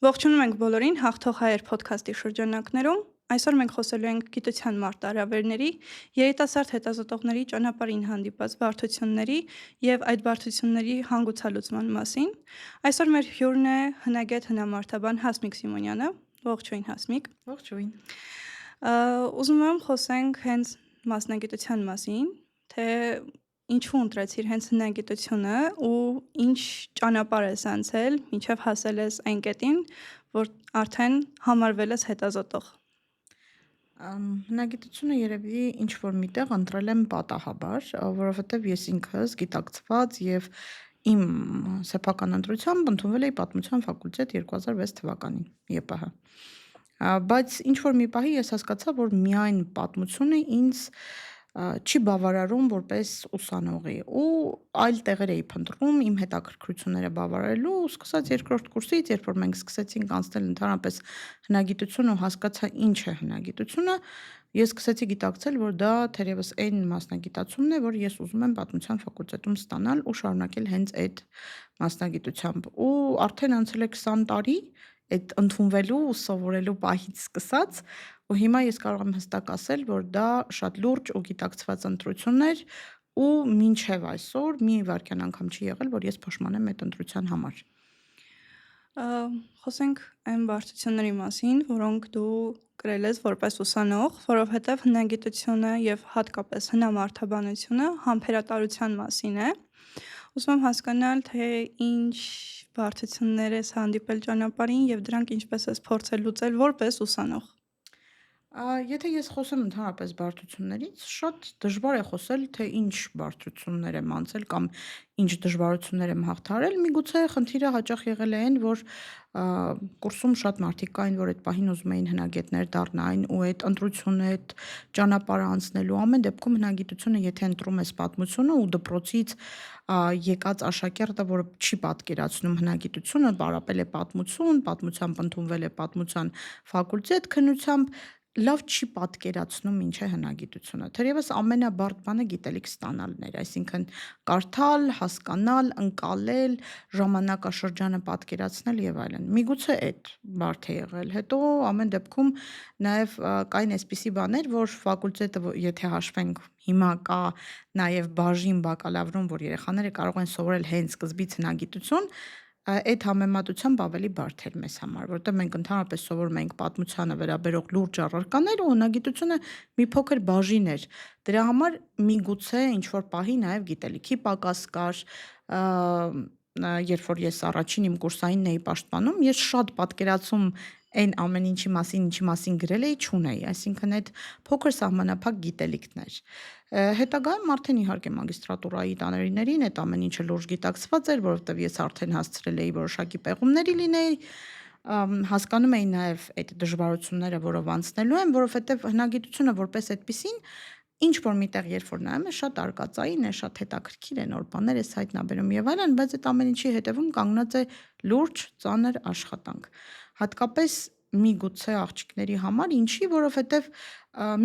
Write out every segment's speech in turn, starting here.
Ողջունում ենք բոլորին Հաղթող հայեր փոդքասթի շրջանակներում։ Այսօր մենք խոսելու ենք գիտության մարտահրավերների, երիտասարդ հետազոտողների ճանապարհին հանդիպած բարդությունների եւ այդ բարդությունների հանգուցալուծման մասին։ Այսօր մեր հյուրն է հնագետ հնամարդաբան Հասմիկ Սիմոնյանը։ Ողջույն Հասմիկ։ Ողջույն։ Ուզում եմ խոսենք հենց մասնագիտության մասին, թե ինչու ընտրեցիր հենց հնագիտությունը ու ինչ ճանապարհ ես անցել, մինչև հասել ես այն կետին, որ արդեն համարվել ես հետազոտող։ Հնագիտությունը երևի ինչ-որ միտեղ ընտրել եմ պատահաբար, որովհետև ես ինքս գիտակցված և իմ սեփական ընտրությամբ ընդունվել էի պատմության ֆակուլտետ 2006 թվականին ԵՊՀ։ Բայց ինչ-որ մի պահի ես հասկացա, որ միայն պատմությունը ինձ չի բավարարում որպես ուսանողի ու այլ տեղեր էի փնտրում իմ հետաքրքրությունները բավարարելու ու սկսած երկրորդ կուրսից, երբ որ մենք սկսեցինք անցնել ընդհանրապես հնագիտություն ու հասկացա ինչ է հնագիտությունը, ես սկսեցի գիտակցել, որ դա թերևս այն մասնագիտացումն է, որ ես ուզում եմ պատմության ֆակուլտետում ստանալ ու շարունակել հենց այդ մասնագիտությամբ։ Ու արդեն անցել է 20 տարի այդ ընդունվելու ու սովորելու պահից սկսած, ու հիմա ես կարող եմ հստակ ասել, որ դա շատ լուրջ ու գիտակցված ընտրություն էր ու մինչև այսօր մի վայրկյան անգամ չի եղել, որ ես փոշմանեմ այդ ընտրության համար։ Խոսենք այն բարդությունների մասին, որոնք դու կրել ես որպես ուսանող, որովհետև հնագիտությունը եւ հատկապես հնամարդաբանությունը համբերատարության մասին է։ Ուզում եմ հասկանալ, թե ինչ բարդություններ ես հանդիպել ճանապարհին եւ դրանք ինչպես ես փորձել լուծել որպես ուսանող։ Եթե ես խոսեմ ընդհանրապես բարդություններից, շատ դժվար է խոսել, թե ինչ բարդություններ եմ անցել կամ ինչ դժվարություններ եմ հաղթահարել։ Միգուցե խնդիրը հաճախ եղել է այն, որ կուրսում շատ մարդիկ կային, որ այդ պահին ուզում էին հնագետներ դառնային ու այդ ընտրությունը, այդ ճանապարհը անցնելու ամեն դեպքում հնագիտությունը, եթե ընտրում ես պատմությունը ու դպրոցից եկած աշակերտը, որը չի պատկերացնում հնագիտությունը, պարապել է պատմություն, պատմությամբ ընդունվել է պատմության ֆակուլտետ քննությամբ, լավ չի պատկերացնում ինչ է հնագիտությունը։ Թերևս ամենաբարդ բանը գիտելիք ստանալն էր, այսինքն կարդալ, հասկանալ, ընկալել, ժամանակաշրջանը պատկերացնել եւ այլն։ Միգուցե այդ բարդ է եղել։ Հետո ամեն դեպքում նաեւ կային այսպիսի բաներ, որ ֆակուլտետը, եթե հաշվենք, հիմա կա նաեւ բաժին բակալավրում, որ երեխաները կարող են սովորել հենց սկզբից հնագիտություն, այդ համեմատությամբ ավելի բարդ էր մեզ համար, որովհետև մենք ընդհանրապես սովորում ենք պատմությանը վերաբերող լուրջ առարկաներ ու հնագիտությունը մի փոքր բաժին էր։ Դրա համար միգուցե ինչ-որ պահի նաև գիտելիքի պակաս կար, երբ որ ես առաջին իմ կուրսայինն էի պաշտպանում, ես շատ պատկերացում այն ամեն ինչի մասին գրել էի, չունեի, այսինքն այդ փոքր սահմանափակ գիտելիքն էր։ Հետագայում արդեն իհարկե մագիստրատուրայի տարիներին այդ ամեն ինչը լուրջ գիտակցված էր, որովհետև ես արդեն հասցրել էի որոշակի պեղումների լինեի, հասկանում էի նաև այդ դժվարությունները, որով անցնելու եմ, որովհետև հնագիտությունը որպես այդպիսին ինչ որ միտեղ երբ որ նայում ես շատ արկածային է, շատ հետաքրքիր է, նոր բաներ ես հայտնաբերում եւ այլն, բայց այդ ամեն ինչի հետևում կանգնած է լուրջ ծանր աշխատանք։ Հատկապես միգուցե աղջիկների համար, ինչի, որովհետև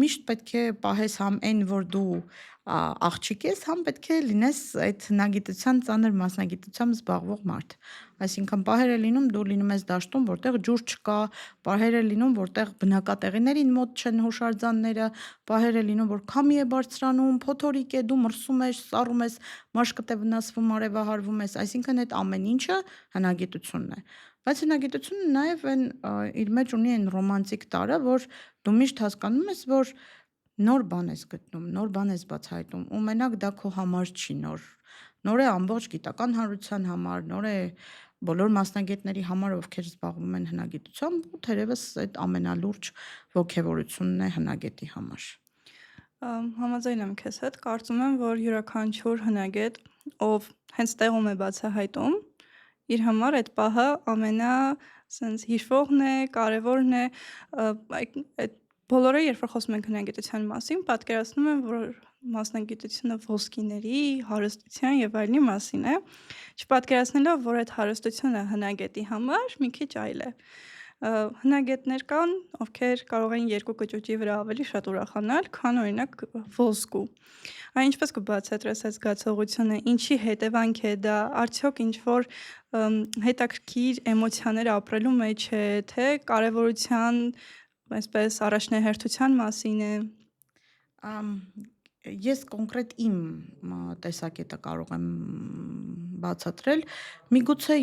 միշտ պետք է պահես համ այն, որ դու աղջիկ ես, համ պետք է լինես այդ հնագիտության ծանր մասնագիտությամբ զբաղվող մարդ։ Այսինքն պահեր է լինում դու լինում ես դաշտում, որտեղ ջուր չկա, պահեր է լինում, որտեղ բնակատեղիներին մոտ չեն հուշարձանները, պահեր է լինում, որ քամի է բարձրանում, փոթորիկ է, դու մրսում ես, սառում ես, մաշկդ է վնասվում, արևահարվում ես, այսինքն այդ ամեն ինչը հնագիտությունն է։ Բայց հնագիտությունը նաև այն իր մեջ ունի այն ռոմանտիկ տարը, որ դու միշտ հասկանում ես, որ նոր բան ես գտնում, նոր բան ես բացահայտում, ու մենակ դա քո համար չի նոր։ Նոր է ամբողջ գիտական հանրության համար, նոր է բոլոր մասնագետների համար, ովքեր զբաղվում են հնագիտությամբ, ու թերևս այդ ամենալուրջ ոգևորությունն է հնագետի համար։ Համաձայն եմ քեզ հետ, կարծում եմ, որ յուրաքանչյուր հնագետ, ով հենց տեղում է բացահայտում, իր համար այդ պահը ամենա սենց հիշվողն է, կարևորն է, այդ բոլորը, երբ որ խոսում ենք հնագիտության մասին, պատկերացնում են, որ մասնագիտությունը ոսկիների, հարստության եւ այլնի մասին է, չպատկերացնելով, որ այդ հարստությունը հնագետի համար մի քիչ այլ է։ Հնագետներ կան, ովքեր կարող են երկու կճուճի վրա ավելի շատ ուրախանալ, քան օրինակ ոսկու։ Այն ինչպես կբացատրես այդ զգացողությունը, ինչի հետևանք է դա, արդյոք ինչ-որ հետաքրքիր էմոցիաներ ապրելու մեջ է, թե կարևորության, այսպես առաջնահերթության մասին է։ Ամ, Ես կոնկրետ իմ տեսակետը կարող եմ բացատրել։ Միգուցե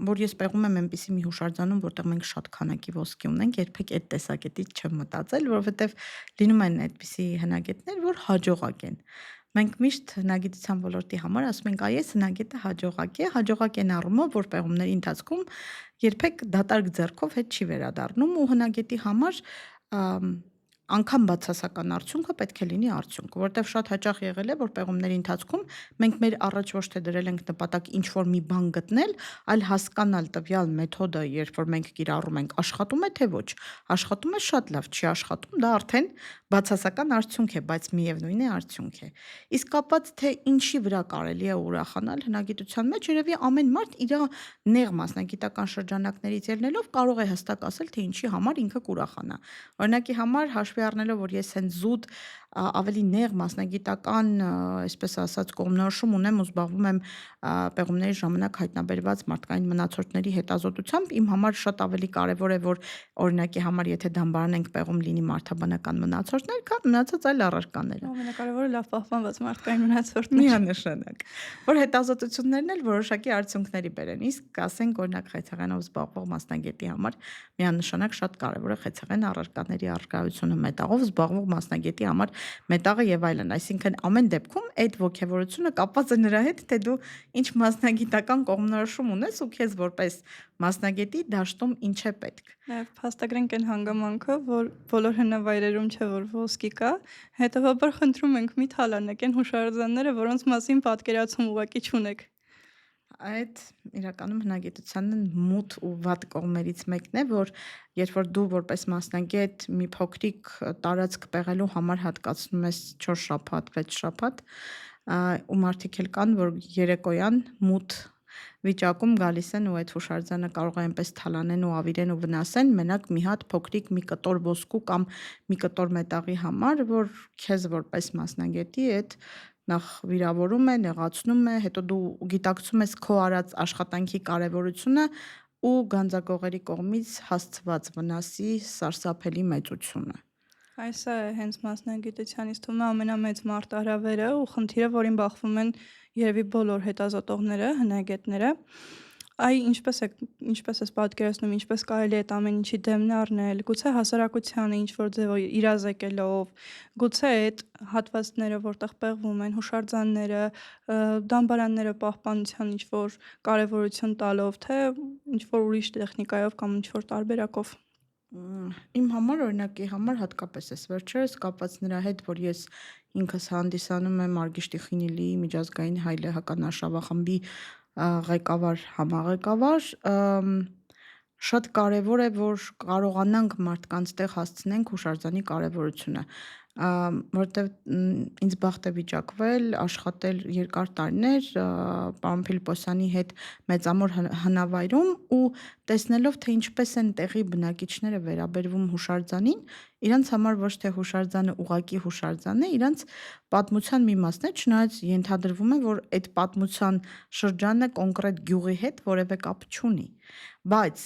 որ ես պեղում եմ այնպիսի մի հուշարձանում, որտեղ մենք շատ քանակի ոսկի ունենք, երբեք այդ տեսակետից չեմ մտածել, որովհետև լինում են այդպիսի հնագետներ, որ հաջողակ են։ Մենք միշտ հնագիտության ոլորտի համար ասում ենք, այս հնագետը հաջողակ են առումով, որ պեղումների ընթացքում երբեք դատարկ ձեռքով հետ չի վերադառնում ու հնագետի համար անգամ բացասական արդյունքը պետք է լինի արդյունք, որտեվ շատ հաճախ եղել է, որ պեղումների ընթացքում մենք մեր առաջ ոչ թե դրել ենք նպատակ ինչ-որ մի բան գտնել, այլ հասկանալ տվյալ մեթոդը, երբ որ մենք կիրառում ենք, աշխատում է թե ոչ։ Աշխատում է շատ լավ, չի աշխատում, դա արդեն բացասական արդյունք է, բայց միևնույն է արդյունք է։ Իսկ կապված թե ինչի վրա կարելի է ուրախանալ հնագիտության մեջ, երևի ամեն մարդ իր նեղ մասնագիտական շրջանակներից ելնելով կարող է հստակ ասել, թե ինչի համար ինքը կուրախանա։ Օրինակի համար հաշվի առնելով, որ ես հենց զուտ ավելի նեղ մասնագիտական, այսպես ասած, կողմնորոշում ունեմ ու զբաղվում եմ պեղումների ժամանակ հայտնաբերված մարդկային մնացորդների հետազոտությամբ, իմ համար շատ ավելի կարևոր է, որ օրինակի համար, եթե դամբարան ենք պեղում, լինի մարդաբանական մնացորդներ, քան մնացած այլ առարկաները։ Ամենակարևորը լավ պահպանված մարդկային մնացորդներ։ Միանշանակ, որ հետազոտություններն էլ որոշակի արդյունքների բերեն, իսկ ասենք օրինակ խեցեղենով զբաղվող մասնագետի համար միանշանակ շատ կարևոր է խեցեղեն առարկաների առկայությունը, մետաղով զբաղվող մասնագետի համար մետաղը եւ այլն, այսինքն ամեն դեպքում այդ ողջավորությունը կապված է նրա հետ, թե դու ինչ մասնագիտական կողմնորոշում ունես ու քեզ որպես մասնագետի դաշտում ինչ է պետք։ Նաև փաստագրենք այն հանգամանքը, որ բոլոր հնավայրերում չէ, որ ոսկի կա, հետևաբար խնդրում ենք մի թալանեք այն հուշարձանները, որոնց մասին պատկերացում ուղղակի չունեք։ Այդ իրականում հնագիտության մութ ու վատ կողմերից մեկն է, որ երբ որ դու որպես մասնագետ մի փոքրիկ տարածք պեղելու համար հատկացնում ես 4 շաբաթ, 6 շաբաթ, ու մարդիկ էլ կան, որ երեկոյան մութ վիճակում գալիս են ու այդ հուշարձանը կարող է այնպես թալանեն ու ավիրեն ու վնասեն մենակ մի հատ փոքրիկ մի կտոր ոսկու կամ մի կտոր մետաղի համար, որ քեզ որպես մասնագետի այդ նախ վիրավորում է, նեղացնում է, հետո դու գիտակցում ես քո արած աշխատանքի կարևորությունը ու գանձակողերի կողմից հասցված վնասի սարսափելի մեծությունը։ Այս է հենց մասնագիտությանից թվում է ամենամեծ մարտահրավերը ու խնդիրը, որին բախվում են երևի բոլոր հետազոտողները, հնագետները։ Ինչպես ես պատկերացնում, ինչպես կարելի է այդ ամեն ինչի դեմն առնել, գուցե հասարակությանը ինչ-որ ձևով իրազեկելով, գուցե այդ հատվածները, որտեղ պեղվում են հուշարձանները, դամբարանները պահպանության ինչ-որ կարևորություն տալով, թե ինչ-որ ուրիշ տեխնիկայով կամ ինչ-որ տարբերակով։ Իմ համար օրինակի համար հատկապես էս վերջերս կապված նրա հետ, որ ես ինքս հանդիսանում եմ Արգիշտի Խինիլի միջազգային հայ լեհական արշավախմբի ղեկավար, համաղեկավար, շատ կարևոր է, որ կարողանանք մարդկանց տեղ հասցնենք հուշարձանի կարևորությունը, որտեվ ինձ բախտ է վիճակվել աշխատել երկար տարիներ պարոն Փիլիպոսյանի հետ Մեծամոր հնավայրում ու տեսնելով, թե ինչպես են տեղի բնակիչները վերաբերվում հուշարձանին, իրանց համար ոչ թե հուշարձանը ուղակի հուշարձան է, իրանց պատմության մի մասն է, չնայած ենթադրվում է, որ այդ պատմության շրջանը կոնկրետ գյուղի հետ որևէ կապ չունի, բայց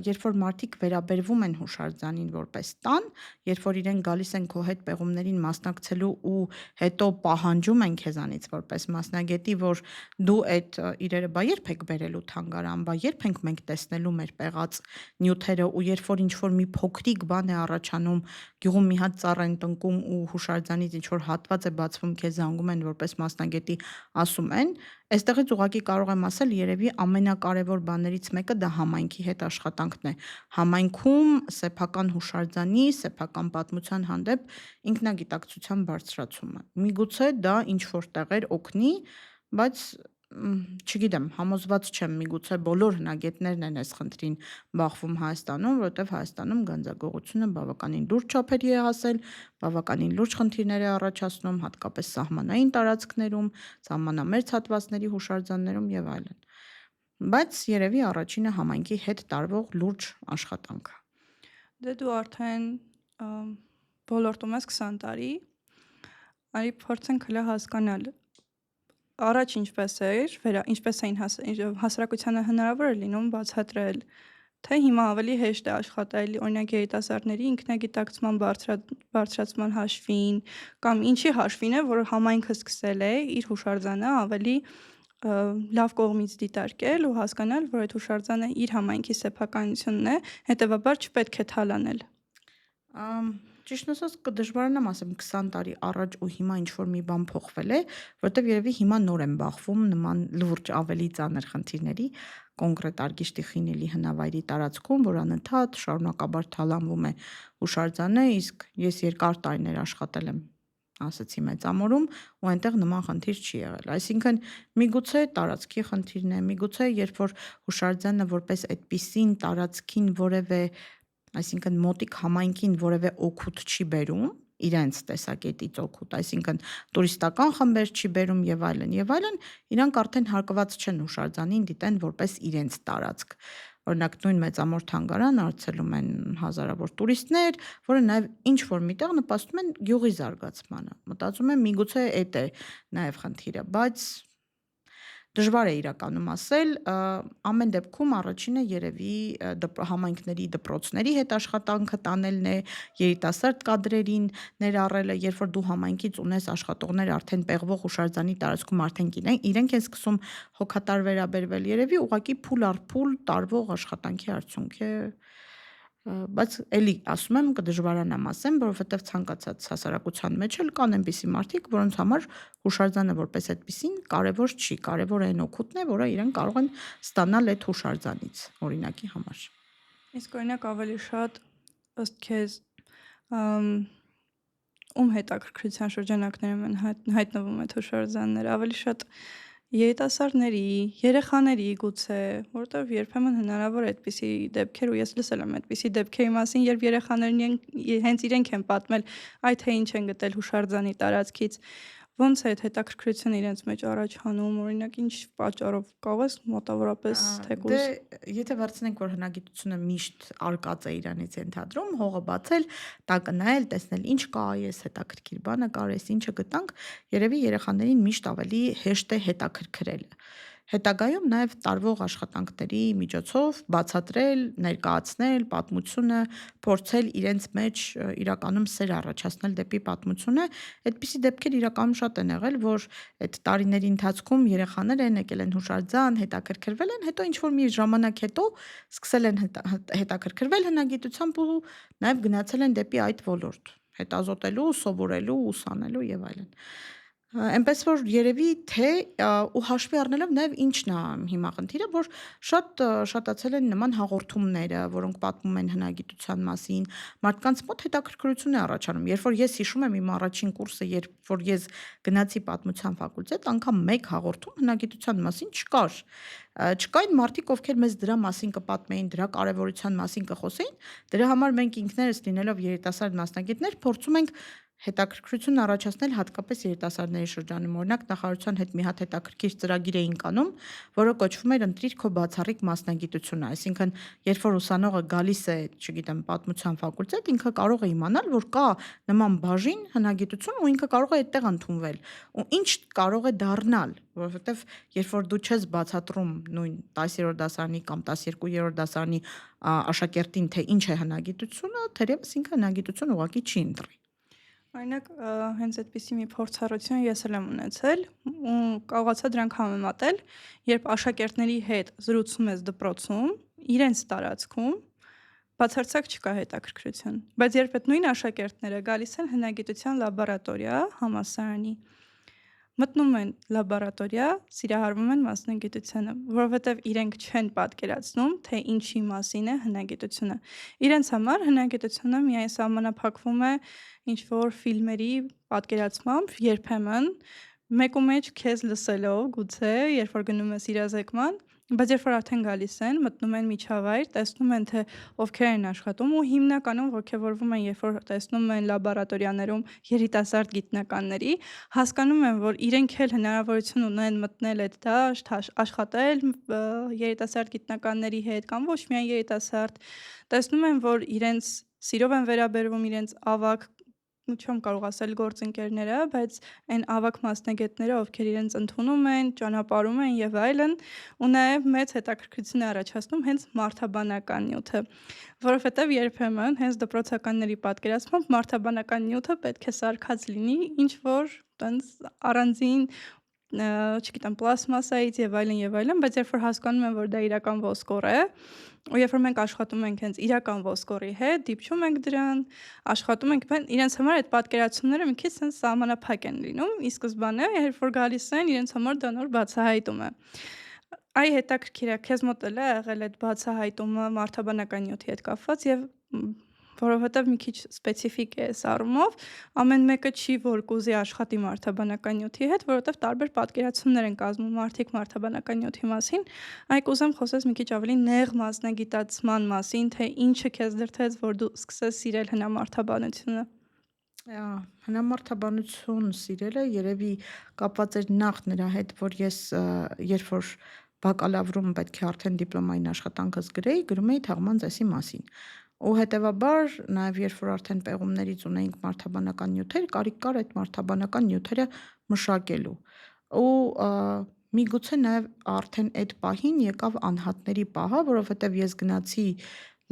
երբ որ մարդիկ վերաբերվում են հուշարձանին որպես տան, երբ որ իրենք գալիս են քո հետ պեղումներին մասնակցելու ու հետո պահանջում են քեզանից որպես մասնագետի, որ դու այդ իրերը բա երբ եք բերելու թանգարան, բա երբ ենք մենք տեսնելու մեր պեղած նյութերը ու երբ որ ինչ-որ մի փոքրիկ բան է առաջանում, գյուղում մի հատ ծառ են տնկում ու հուշարձանից ինչ-որ հատված է բացվում, քեզ զանգում են որպես մասնագետի, ասում են, այստեղից ուղղակի կարող եմ ասել, երևի ամենակարևոր բաներից մեկը դա համայնքի հետ աշխատանքն է։ Համայնքում սեփական հուշարձանի, սեփական պատմության հանդեպ ինքնագիտակցության բարձրացումը։ Միգուցե դա ինչ-որ տեղեր օգնի, բայց չգիտեմ, համոզված չեմ, միգուցե բոլոր հնագետներն են այս խնդրին բախվում Հայաստանում, որովհետև Հայաստանում գանձակողությունը բավականին լուրջ չափերի է հասել, բավականին լուրջ խնդիրներ է առաջացնում, հատկապես սահմանային տարածքներում, սահմանամերձ հատվածների հուշարձաններում եւ այլն։ բայց երևի առաջինը համայնքի հետ տարվող լուրջ աշխատանքը։ Դե դու արդեն ոլորտում ես 20 տարի, արի փորձենք հլը հասկանալ առաջ ինչպես էին հասարակությանը հնարավոր էր լինում բացատրել, թե հիմա ավելի հեշտ է աշխատել, օրինակ երիտասարդների ինքնագիտակցման բարձրացման հաշվին, կամ ինչի հաշվին է, որ համայնքը սկսել է իր հուշարձանը ավելի լավ կողմից դիտարկել ու հասկանալ, որ այդ հուշարձանը իր համայնքի սեփականությունն է, հետևաբար չպետք է թալանել։ Ճիշտն ասած կդժվարանամ ասեմ 20 տարի առաջ ու հիմա ինչ-որ մի բան փոխվել է, որտեվ երևի հիմա նոր եմ բախվում նման լուրջ ավելի ծանր խնդիրների, կոնկրետ Արգիշտի Խինելի հնավայրի տարածքում, որ անընդհատ շարունակաբար թալանվում է հուշարձանը, իսկ ես երկար տարիներ աշխատել եմ ասացի Մեծամորում ու այնտեղ նման խնդիր չի եղել։ Այսինքն միգուցե տարածքի խնդիրն է, միգուցե երբ որ հուշարձանը որպես այդպիսին տարածքին որևէ այսինքն մոտիկ համայնքին որևէ օգուտ չի բերում, իրենց տեսակետից օգուտ, այսինքն տուրիստական խմբեր չի բերում եւ այլն, իրանք արդեն հարկված չեն հուշարձանին դիտեն որպես իրենց տարածք։ Օրինակ նույն Մեծամոր թանգարան այցելում են հազարավոր տուրիստներ, որը նաեւ ինչ որ միտեղ նպաստում են գյուղի զարգացմանը։ Մտածում եմ միգուցե այդ է նաեւ խնդիրը, բայց դժվար է իրականում ասել, ամեն դեպքում առաջինը երևի համայնքների դպրոցների հետ աշխատանքը տանելն է, երիտասարդ կադրերին ներառելը, երբ որ դու համայնքից ունես աշխատողներ արդեն պեղվող հուշարձանի տարածքում արդեն իրենք են սկսում հոգատար վերաբերվել, երևի ուղղակի փուլ առ փուլ տարվող աշխատանքի արդյունք է, բայց էլի ասում եմ կդժվարանամ ասեմ, որովհետև ցանկացած հասարակության մեջ էլ կան այնպիսի մարդիկ, որոնց համար հուշարձանը որպես այդպիսին կարևոր չի, կարևորը այն օգուտն է, որը իրենք կարող են ստանալ այդ հուշարձանից, օրինակի համար։ Իսկ օրինակ ավելի շատ ըստ քեզ ում հետաքրքրության շրջանակներում են հայտնվում այդ հուշարձանները, ավելի շատ երիտասարդների, երեխաների գուցե, որտեղ երբեմն հնարավոր է այդպիսի դեպքեր ու ես լսել եմ այդպիսի դեպքերի մասին, երբ երեխաներն հենց իրենք են պատմել, այ թե ինչ են գտել հուշարձանի տարածքից, ոնց է այդ հետաքրքրությունը իրենց մեջ առաջանում, օրինակ ինչ պատճառով կարող ես մոտավորապես թեկուզ։ Դե եթե վերցնենք, որ հնագիտությունը միշտ արկած է իրանից ենթադրում, հողը բացել, տակը նայել, տեսնել ինչ կա, այս հետաքրքիր բանը կար, այս ինչը գտանք, երևի երեխաներին միշտ ավելի հեշտ է հետաքրքրելը։ Հետագայում նաև տարվող աշխատանքների միջոցով բացատրել, ներկայացնել պատմությունը, փորձել իրենց մեջ իրականում սեր առաջացնել դեպի պատմությունը, այդպիսի դեպքեր իրականում շատ են եղել, որ այդ տարիների ընթացքում երեխաներ են եկել են հուշարձան, հետաքրքրվել են, հետո ինչ որ մի ժամանակ հետո սկսել են հետաքրքրվել հնագիտությամբ ու նաև գնացել են դեպի այդ ոլորտ, հետազոտելու, սովորելու, ուսանելու եւ այլն։ Այնպես որ երևի թե ու հաշվի առնելով նաև ինչն է հիմա խնդիրը, որ շատացել են նման հաղորդումները, որոնք պատմում են հնագիտության մասին, մարդկանց մոտ հետաքրքրություն է առաջանում։ Երբ որ ես հիշում եմ իմ առաջին կուրսը, երբ որ ես գնացի պատմության ֆակուլտետ, անգամ մեկ հաղորդում հնագիտության մասին չկար։ Չկային մարդիկ, ովքեր մեզ դրա մասին կպատմեին, դրա կարևորության մասին կխոսեին, դրա համար մենք ինքներս լինելով երիտասարդ մասնագետներ փորձում ենք հետաքրքրություն առաջացնել հատկապես երիտասարդների շրջանում։ Օրինակ նախարարության հետ մի հատ հետաքրքիր ծրագիր էինք անում, որը կոչվում էր ընտրիր քո բացառիկ մասնագիտությունը, այսինքն երբ որ ուսանողը գալիս է, չգիտեմ, պատմության ֆակուլտետ, ինքը կարող է իմանալ, որ կա նման բաժին հնագիտություն ու ինքը կարող է այդտեղ ընդունվել։ Ու ինչ կարող է դառնալ, որովհետև երբ որ դու չես բացատրում նույն 10-րդ դասարանի կամ 12-րդ դասարանի աշակերտին, թե ինչ է հնագիտությունը, թերևս ինքը հնագիտություն ուղղակի չի ընտրի։ Օրինակ, հենց այդպիսի մի փորձառություն ես էլ եմ ունեցել ու կարողացա դրանք համեմատել, երբ աշակերտների հետ զրուցում ես դպրոցում, իրենց տարածքում, բացարձակ չկա հետաքրքրություն, բայց երբ այդ նույն աշակերտները գալիս են հնագիտության լաբորատորիա համալսարանի, մտնում են լաբորատորիա, սիրահարվում են մասնագիտությանը, որովհետև իրենք չեն պատկերացնում, թե ինչի մասին է հնագիտությունը։ Իրենց համար հնագիտությունը միայն սահմանափակվում է ինչ-որ ֆիլմերի պատկերացմամբ, երբեմն մեկու մեջ քեզ լսելով, գուցե, երբ որ գնում ես իրազեկման, Բայց երբ որ արդեն գալիս են, մտնում են միջավայր, տեսնում են, թե ովքեր են աշխատում ու հիմնականում ոգևորվում են, երբ որ տեսնում են լաբորատորիաներում երիտասարդ գիտնականների, հասկանում են, որ իրենք էլ հնարավորություն ունեն մտնել այդ դաշտ, աշխատել երիտասարդ գիտնականների հետ կամ ոչ միայն երիտասարդ, տեսնում են, որ իրենց սիրով են վերաբերվում իրենց ավագ չեմ կարող ասել գործընկերները, բայց այն ավագ մասնագետները, ովքեր իրենց ընդունում են, ճանապարհում են եւ այլն, ու նաև մեծ հետաքրքրություն է առաջացնում հենց մարդաբանական նյութը, որովհետև երբեմն հենց դպրոցականների պատկերացմամբ մարդաբանական նյութը պետք է սարքած լինի ինչ որ տենց առանձին չգիտեմ, պլաստմասայից եւ այլն, բայց երբ որ հասկանում են, որ դա իրական ոսկոր է, ու երբ որ մենք աշխատում ենք հենց իրական ոսկորի հետ, դիպչում ենք դրան, աշխատում ենք, իրենց համար այդ պատկերացումները մի քիչ sense սահմանափակ են լինում, ի սկզբանե, երբ որ գալիս են, իրենց համար դա նոր բացահայտում է։ Այ հետաքրքիր է, քեզ մոտ էլ է եղել այդ բացահայտումը մարդաբանական նյութի հետ կապված եւ որովհետեւ մի քիչ սպეციფիկ է այս առումով, ամեն մեկը չի որ կուզի աշխատի մարդաբանական նյութի հետ, որովհետեւ տարբեր պատկերացումներ են կազմում մարդիկ մարդաբանական նյութի մասին, այ կուզեմ խոսես մի քիչ ավելի նեղ մասնագիտացման մասին, թե ինչը քեզ դրդեց, որ դու սկսես սիրել հնամարդաբանությունը։ Հնամարդաբանություն սիրելը երևի կապված էր նախ նրա հետ, որ ես երբ որ բակալավրում պետք է արդեն դիպլոմային աշխատանքս գրեի, գրում էի թաղման ծեսի մասին։ Ու հետևաբար, նաև երբ որ արդեն պեղումներից ունեինք մարդաբանական նյութեր, կարիք կար այդ մարդաբանական նյութերը մշակելու։ Ու միգուցե նաև արդեն այդ պահին եկավ անհատների պահը, որովհետև ես գնացի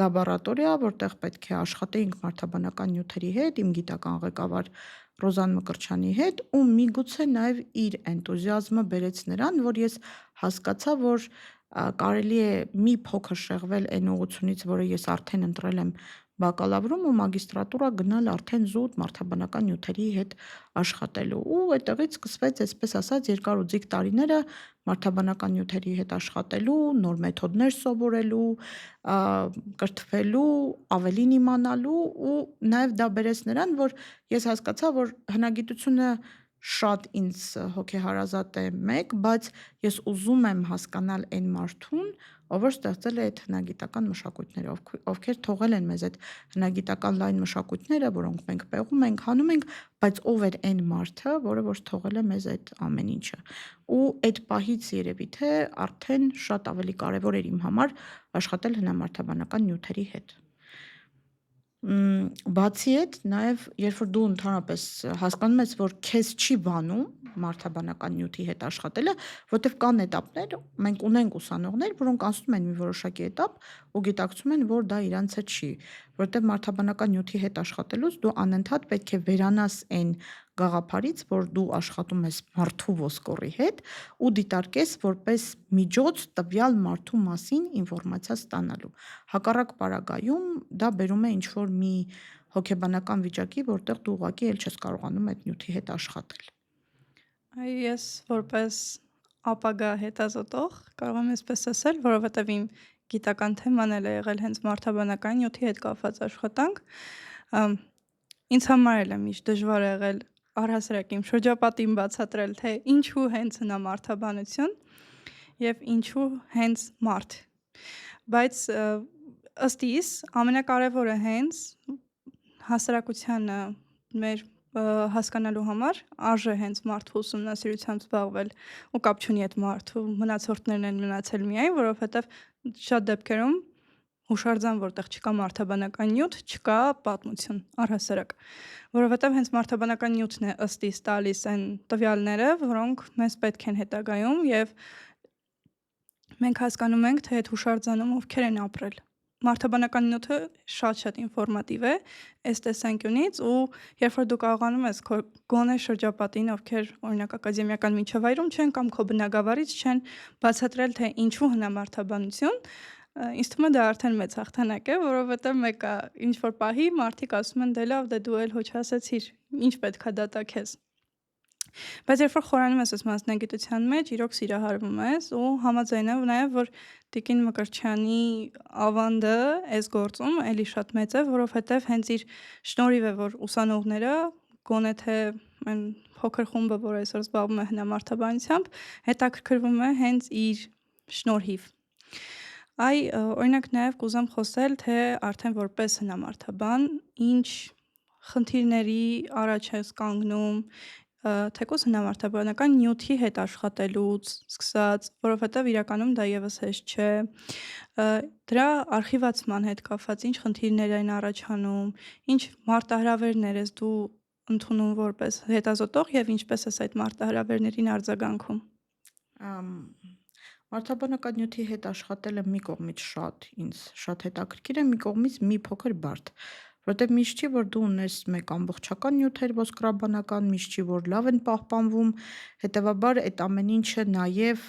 լաբորատորիա, որտեղ պետք է աշխատեինք մարդաբանական նյութերի հետ, իմ գիտական ղեկավար Ռոզան Մկրտչյանի հետ, ու միգուցե նաև իր էնտուզիազմը բերեց նրան, որ ես հասկացա, որ կարելի է մի փոքր շեղվել այն ուղղությունից, որը ես արդեն ընտրել եմ բակալավրում, ու մագիստրատուրա գնալ արդեն զուտ մարդաբանական նյութերի հետ աշխատելու։ Ու այդտեղից սկսվեց, այսպես ասած, երկար ու ձիգ տարիները մարդաբանական նյութերի հետ աշխատելու, նոր մեթոդներ սովորելու, կրթվելու, ավելին իմանալու, ու նաև դա բերեց նրան, որ ես հասկացա, որ հնագիտությունը շատ ինձ հոգեհարազատ է մեկ, բայց ես ուզում եմ հասկանալ այն մարդուն, ով որ ստեղծել է այդ հնագիտական մշակույթները, ովքեր թողել են մեզ այդ հնագիտական լայն մշակույթները, որոնք մենք պեղում ենք, հանում ենք, բայց ով էր այն մարդը, որը որ թողել է մեզ այդ ամեն ինչը։ Ու այդ պահից երևի թե արդեն շատ ավելի կարևոր էր իմ համար աշխատել հնամարդաբանական նյութերի հետ։ Բացի այդ, նաև երբ որ դու ընդհանրապես հասկանում ես, որ քեզ չի բանում մարդաբանական նյութի հետ աշխատելը, որտեվ կան էտապներ, մենք ունենք ուսանողներ, որոնք անցնում են մի որոշակի էտապ ու գիտակցում են, որ դա իրանցը չի, որտեվ մարդաբանական նյութի հետ աշխատելուց դու անընդհատ պետք է վերանաս այն գաղափարից, որ դու աշխատում ես մարդու ոսկորի հետ ու դիտարկես որպես միջոց տվյալ մարդու մասին ինֆորմացիա ստանալու։ Հակառակ պարագայում դա բերում է ինչ-որ մի հոգեբանական վիճակի, որտեղ դու ուղղակի էլ չես կարողանում այդ նյութի հետ աշխատել։ Այ ես որպես ապագա հետազոտող կարող եմ այսպես ասել, որովհետև իմ գիտական թեման էլ է եղել հենց մարդաբանական նյութի հետ կապված աշխատանք, ինձ համար էլ է միշտ դժվար եղել առհասարակ իմ շրջապատին բացատրել, թե ինչու հենց հնամարդաբանություն եւ ինչու հենց մարդ։ Բայց ըստ իս ամենակարևորը հենց հասարակությանը մեր հասկանալու համար արժե հենց մարդու ուսումնասիրությամբ զբաղվել ու կապ չունի այդ մարդու մնացորդներն են մնացել միայն, որովհետև շատ դեպքերում հուշարձան, որտեղ չկա մարդաբանական նյութ, չկա պատմություն առհասարակ, որովհետև հենց մարդաբանական նյութն է ըստ իս տալիս այն տվյալները, որոնք մեզ պետք են հետագայում եւ մենք հասկանում ենք, թե այդ հուշարձանում ովքեր են ապրել։ Մարդաբանական նյութը շատ ինֆորմատիվ է այս տեսանկյունից ու երբ որ դու կարողանում ես քո գոնե շրջապատին, ովքեր օրինակ ակադեմիական միջավայրում չեն կամ քո բնագավառից չեն, բացատրել թե ինչու հնամարդաբանություն, ինձ թվում է դա արդեն մեծ հաղթանակ է, որովհետև մեկը ինչ որ պահի մարդիկ ասում են դե լավ, դե դու էլ հոչ ասեցիր, ինչ պետքա դատա քեզ։ Բայց երբ որ խորանում ես այս մասնագիտության մեջ, իրոք սիրահարվում ես ու համաձայն եմ նաև, որ Տիկին Մկրտչյանի ավանդը այս գործում էլի շատ մեծ է, որովհետև հենց իր շնորհիվ է, որ ուսանողները գոնե թե այն փոքր խումբը, որ այսօր զբաղվում է հնամարդաբանությամբ, հետաքրքրվում է հենց իր շնորհիվ։ Օրինակ նաև կուզեմ խոսել, թե արդեն որպես հնամարդաբան ինչ խնդիրների առաջ ես կանգնում, թեկուզ հնամարդաբանական նյութի հետ աշխատելուց սկսած, որովհետև իրականում դա ևս հեշտ չէ, դրա արխիվացման հետ կապված ինչ խնդիրներ են առաջանում, ինչ մարտահրավերներ ես դու ընդունում որպես հետազոտող եւ ինչպես ես այդ մարտահրավերներին արձագանքում։ Ամ, Մարդաբանական նյութի հետ աշխատելը մի կողմից ինձ շատ հետաքրքիր է, մի կողմից մի փոքր բարդ, որովհետև միշտ չի, որ դու ունես մեկ ամբողջական նյութեր ոսկրաբանական, միշտ չի, որ լավ են պահպանվում, հետևաբար այդ ամեն ինչը նաև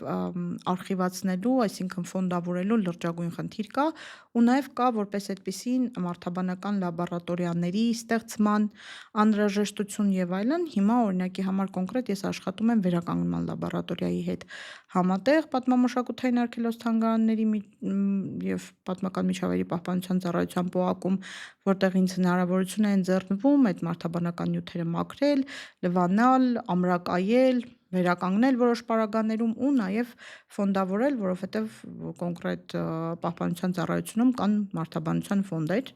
արխիվացնելու, այսինքն ֆոնդավորելու լրջագույն խնդիր կա, ու նաև կա որպես այդպիսին մարդաբանական լաբորատորիաների ստեղծման անհրաժեշտություն եւ այլն։ Հիմա օրինակի համար կոնկրետ ես աշխատում եմ վերականգնման լաբորատորիայի հետ համատեղ պատմամշակութային արգելոց թանգարանների եւ պատմական միջավայրի պահպանության ծառայության պոակում, որտեղ ինձ հնարավորություն է ընձեռնվում այդ մարդաբանական նյութերը մաքրել, լվանալ, ամրակայել, վերականգնել որոշ պարագաներում ու նաև ֆոնդավորել, որովհետև կոնկրետ պահպանության ծառայությունում կան մարդաբանության ֆոնդեր։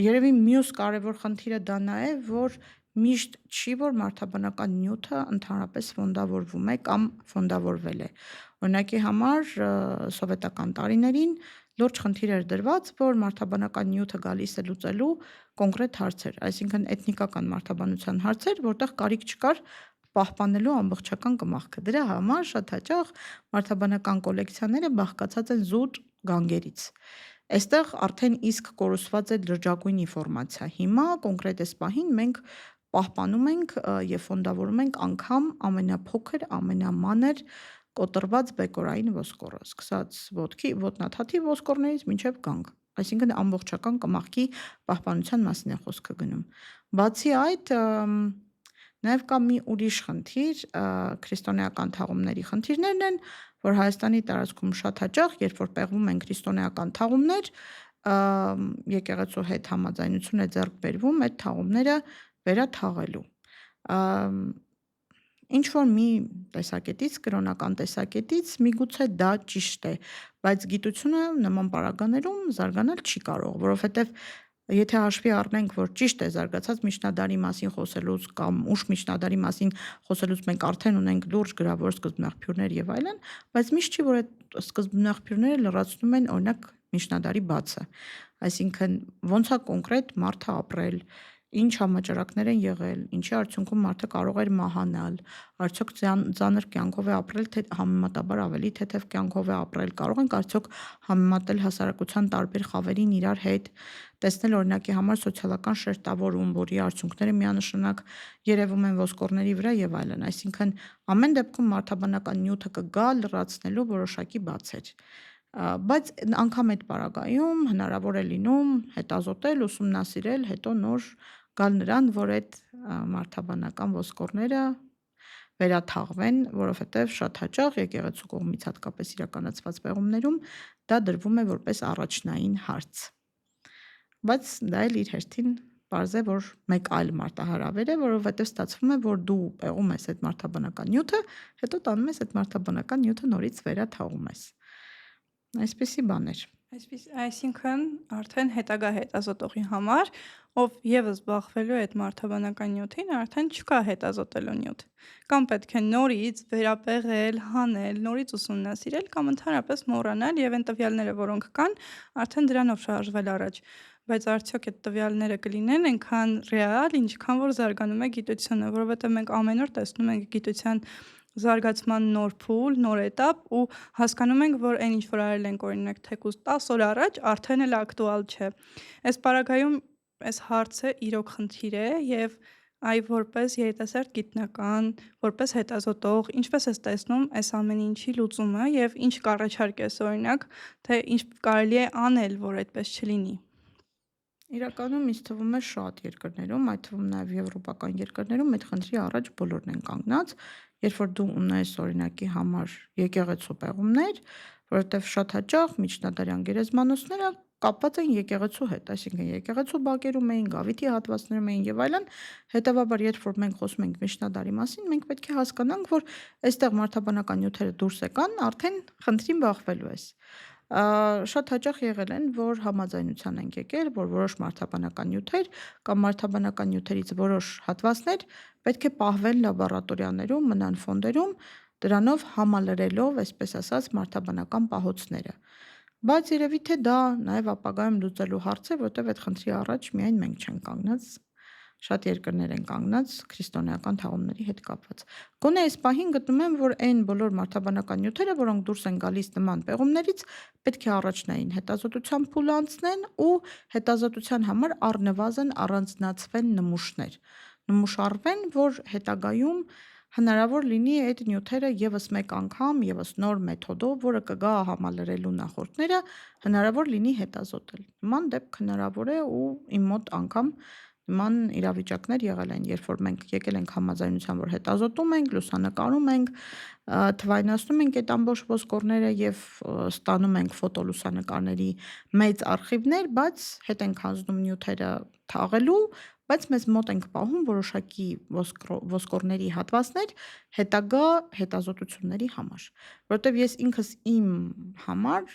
Երևի մյուս կարևոր խնդիրը դա նա է, որ միշտ չի, որ մարդաբանական նյութը ընդհանրապես ֆոնդավորվում է կամ ֆոնդավորվել է։ Օրինակի համար սովետական տարիներին լուրջ խնդիր էր դրված, որ մարդաբանական նյութը գալիս է լուծելու կոնկրետ հարցեր, այսինքն էթնիկական մարդաբանության հարցեր, որտեղ կարիք չկար պահպանելու ամբողջական կմախքը։ Դրա համար շատ հաճախ մարդաբանական կոլեկցիաները բաղկացած են զուտ գանգերից։ Այստեղ արդեն իսկ կորուսված է լրջագույն ինֆորմացիա։ Հիմա կոնկրետ այս պահին մենք պահպանում ենք եւ ֆոնդավորում ենք անգամ ամենափոքր, ամենամանր կոտրված բեկորային ոսկորը, սկսած ոտնաթաթի ոսկորներից մինչև գանգ։ Այսինքն ամբողջական կմախքի պահպանության մասին է խոսքը գնում։ Բացի այդ, նաև կա մի ուրիշ խնդիր, քրիստոնեական թաղումների խնդիրներն են, որ Հայաստանի տարածքում շատ հաճախ, երբ որ պեղվում են քրիստոնեական թաղումներ, եկեղեցու հետ համաձայնություն է ձեռք բերվում այդ թաղումները վերաթաղելու։ Ինչ որ մի տեսակետից, կրոնական տեսակետից, միգուցե դա ճիշտ է, բայց գիտությունը նման պարագաներում զարգանալ չի կարող, որովհետև եթե հաշվի առնենք, որ ճիշտ է զարգացած միջնադարի մասին խոսելուց կամ ուշ միջնադարի մասին խոսելուց մենք արդեն ունենք լուրջ գրավոր սկզբնաղբյուրներ եւ այլն, բայց միշտ չի, որ այդ սկզբնաղբյուրները լրացնում են օրինակ միջնադարի բացը։ Այսինքն ոնց է կոնկրետ մարդը ապրել, ինչ համաճարակներ են եղել, ինչի արդյունքում մարդը կարող էր մահանալ, արդյոք ծանր կյանքով է ապրել, թե համեմատաբար ավելի թեթև կյանքով է ապրել, կարող ենք արդյոք համեմատել հասարակության տարբեր խավերին իրար հետ, տեսնել օրինակի համար սոցիալական շերտավորում, որի արդյունքները միանշանակ երևում են ոսկորների վրա եւ այլն, այսինքն ամեն դեպքում մարդաբանական նյութը կգա լրացնելու որոշակի բացեր։ Բայց անգամ այդ պարագայում հնարավոր է լինում հետազոտել, ուսումնասիրել, հետո նոր գալ նրան, որ այդ մարդաբանական ոսկորները վերաթաղվեն, որովհետև շատ հաճախ եկեղեցու կողմից հատկապես իրականացված պեղումներում դա դրվում է որպես առաջնային հարց։ Բայց դա էլ իր հերթին պարզ է, որ մեկ այլ մարտահրավեր է, որովհետև ստացվում է, որ դու պեղում ես այդ մարդաբանական նյութը, հետո տանում ես այդ մարդաբանական նյութը նորից վերաթաղում ես։ Այսպիսի բաներ։ Այսինքն արդեն հետագա հետազոտողի համար, ով եւս զբաղվելու է այդ մարտաբանական նյութին, արդեն չկա հետազոտելու նյութ։ Կամ պետք է նորից վերապեղել, հանել, նորից ուսումնասիրել կամ ընդհանրապես մոռանալ եւ այն տվյալները, որոնք կան, արդեն դրանով շարժվել առաջ։ Բայց արդյոք այդ տվյալները կլինեն այնքան ռեալ, ինչքան որ զարգանում է գիտությունը, որովհետեւ մենք ամեն օր տեսնում ենք գիտության զարգացման նոր փուլ, նոր էտապ ու հասկանում ենք, որ այն ինչ որ արել ենք օրինակ թեկուզ 10 օր առաջ, արդեն էլ ակտուալ չէ։ Այս պարագայում այս հարցը իրոք խնդիր է եւ որպես երիտասարդ գիտնական, որպես հետազոտող, ինչպես ես տեսնում այս ամեն ինչի լուծումը եւ ինչ կառաջարկես օրինակ, թե ինչ կարելի է անել, որ այդպես չլինի։ Իրականում ինձ թվում է շատ երկրներում, այդ թվում նաև եվրոպական երկրներում այդ խնդրի առաջ բոլորն են կանգնած, երբ որ դու ունես օրինակի համար եկեղեցու պեղումներ, որովհետև շատ հաճախ միջնադարյան գերեզմանոցները կապված են եկեղեցու հետ, այսինքն եկեղեցու բակերում էին, գավիթի հատվածներում էին եւ այլն, հետեւաբար երբ որ մենք խոսում ենք միջնադարի մասին, մենք պետք է հասկանանք, որ այստեղ մարդաբանական նյութերը դուրս եկան, արդեն խնդրին բախվելու ես։ Շատ հաճախ եղել են, որ համաձայնության են եկել, որ որոշ մարդաբանական նյութեր կամ մարդաբանական նյութերից որոշ հատվածներ պետք է պահվեն լաբորատորիաներում, մնան ֆոնդերում, դրանով համալրելով, այսպես ասած, մարդաբանական պահոցները։ Բայց երևի թե դա նաև ապագայում լուծելու հարց է, որտեղ այդ խնդրի առաջ միայն մենք չենք կանգնած, շատ երկրներ են կանգնած քրիստոնեական թաղումների հետ կապված։ Գոնե այս պահին գտնում եմ, որ այն բոլոր մարդաբանական նյութերը, որոնք դուրս են գալիս նման պեղումներից, պետք է առաջնային հետազոտության փուլ անցնեն ու հետազոտության համար առնվազն առանձնացվեն նմուշներ։ Նմուշ առվեն, որ հետագայում հնարավոր լինի այդ նյութերը եւս մեկ անգամ, եւս նոր մեթոդով, որը կգա համալրելու նախորդները, հնարավոր լինի հետազոտել։ Նման դեպք հնարավոր է ու իմ մոտ անգամ նման իրավիճակներ եղել են, երբ որ մենք եկել ենք համաձայնության, որ հետազոտում ենք, լուսանկարում ենք, թվայնացնում ենք այդ ամբողջ ոսկորները եւ ստանում ենք ֆոտոլուսանկարների մեծ արխիվներ, բայց հետ ենք հանձնում նյութերը թաղելու, բայց մեզ մոտ ենք պահում որոշակի ոսկորների հատվածներ հետագա հետազոտությունների համար, որովհետև ես ինքս իմ համար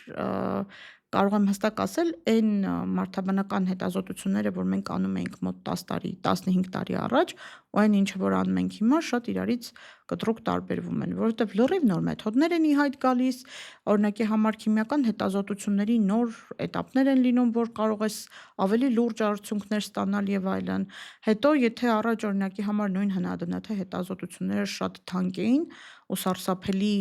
կարող եմ հստակ ասել, այն մարդաբանական հետազոտությունները, որ մենք անում էինք մոտ 10 տարի, 15 տարի առաջ, ու այն ինչը որ անում ենք հիմա, շատ իրարից կտրուկ տարբերվում են, որովհետև լրիվ նոր մեթոդներ են ի հայտ գալիս, օրինակի համար քիմիական հետազոտությունների նոր էտապներ են լինում, որ կարող ես ավելի լուրջ արդյունքներ ստանալ եւ այլն։ Հետո եթե առաջ օրինակի համար նույն հնադնաթե հետազոտությունները շատ թանկ էին ու սարսափելի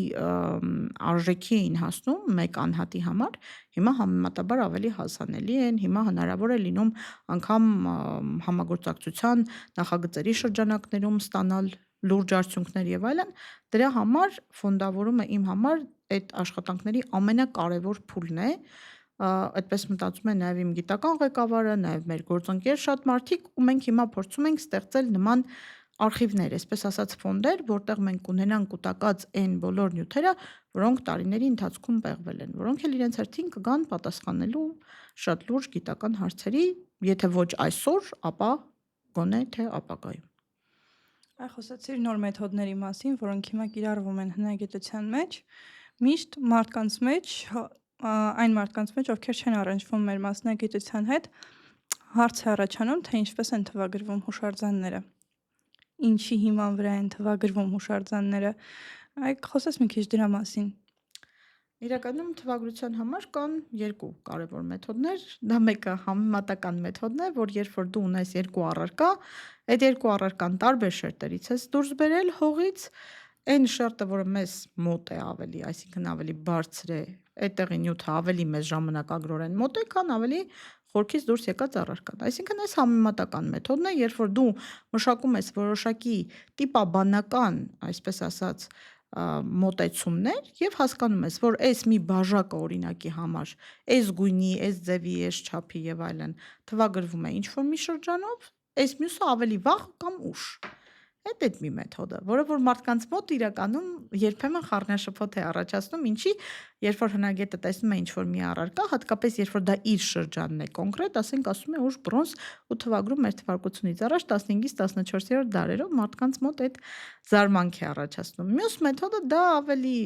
արժեքի էին հասնում մեկ անհատի համար, հիմա համեմատաբար ավելի հասանելի են, հիմա հնարավոր է լինում անգամ համագործակցության նախագծերի շրջանակներում ստանալ լուրջ արդյունքներ եւ այլն, դրա համար ֆոնդավորումը իմ համար այդ աշխատանքների ամենակարևոր փուլն է, այդպես մտածում է նաև իմ գիտական ղեկավարը, նաև մեր գործընկեր շատ մարդիկ, ու մենք հիմա փորձում ենք ստեղծել նման արխիվներ, այսպես ասած ֆոնդեր, որտեղ մենք կունենանք կուտակած այն բոլոր նյութերը, որոնք տարիների ընթացքում պեղվել են, որոնք էլ իրենց հերթին կգան պատասխանելու շատ լուրջ գիտական հարցերի, եթե ոչ այսօր, ապա գոնե թե ապագայում։ Այ խոսեցիր նոր մեթոդների մասին, որոնք հիմա կիրառվում են հնագիտության մեջ, միշտ մարդկանց մեջ, այն մարդկանց մեջ, ովքեր չեն առնչվում մեր մասնագիտության հետ, հարց է առաջանում, թե ինչպես են թվագրվում հուշարձանները, ինչի հիման վրա են թվագրվում հուշարձանները, այ խոսես մի քիչ դրա մասին։ Իրականում թվագրության համար կան երկու կարևոր մեթոդներ, դա մեկը համեմատական մեթոդն է, որ երբ որ դու ունես երկու առարկա, այդ երկու առարկան տարբեր շերտերից ես դուրս բերել հողից, այն շերտը, որը մեզ մոտ է ավելի, այսինքն ավելի բարձր է, այդտեղի նյութը ավելի մեզ ժամանակագրորեն մոտ է, քան ավելի խորքից դուրս եկած առարկան։ Այսինքն այս համեմատական մեթոդն է, երբ որ դու մշակում ես որոշակի տիպաբանական, այսպես ասած, մոտեցումներ եւ հասկանում ես, որ այս մի բաժակը օրինակի համար, այս գույնի, այս ձևի, այս չափի եւ այլն թվագրվում է ինչ-որ մի շրջանով, այս մյուսը ավելի վաղ կամ ուշ։ Այդ մի մեթոդը, որը որ մարդկանց մոտ իրականում երբեմն խառնաշփոթ է առաջացնում, ինչի, երբ որ հնագետը տեսնում է ինչ-որ մի առարկա, հատկապես երբ որ դա իր շրջանն է կոնկրետ, ասենք ասում է ուշ բրոնզ ու թվագրում մեր թվարկությունից առաջ 15-ից 14-րդ դարերով մարդկանց մոտ այդ զարմանք է առաջացնում։ Մյուս մեթոդը դա ավելի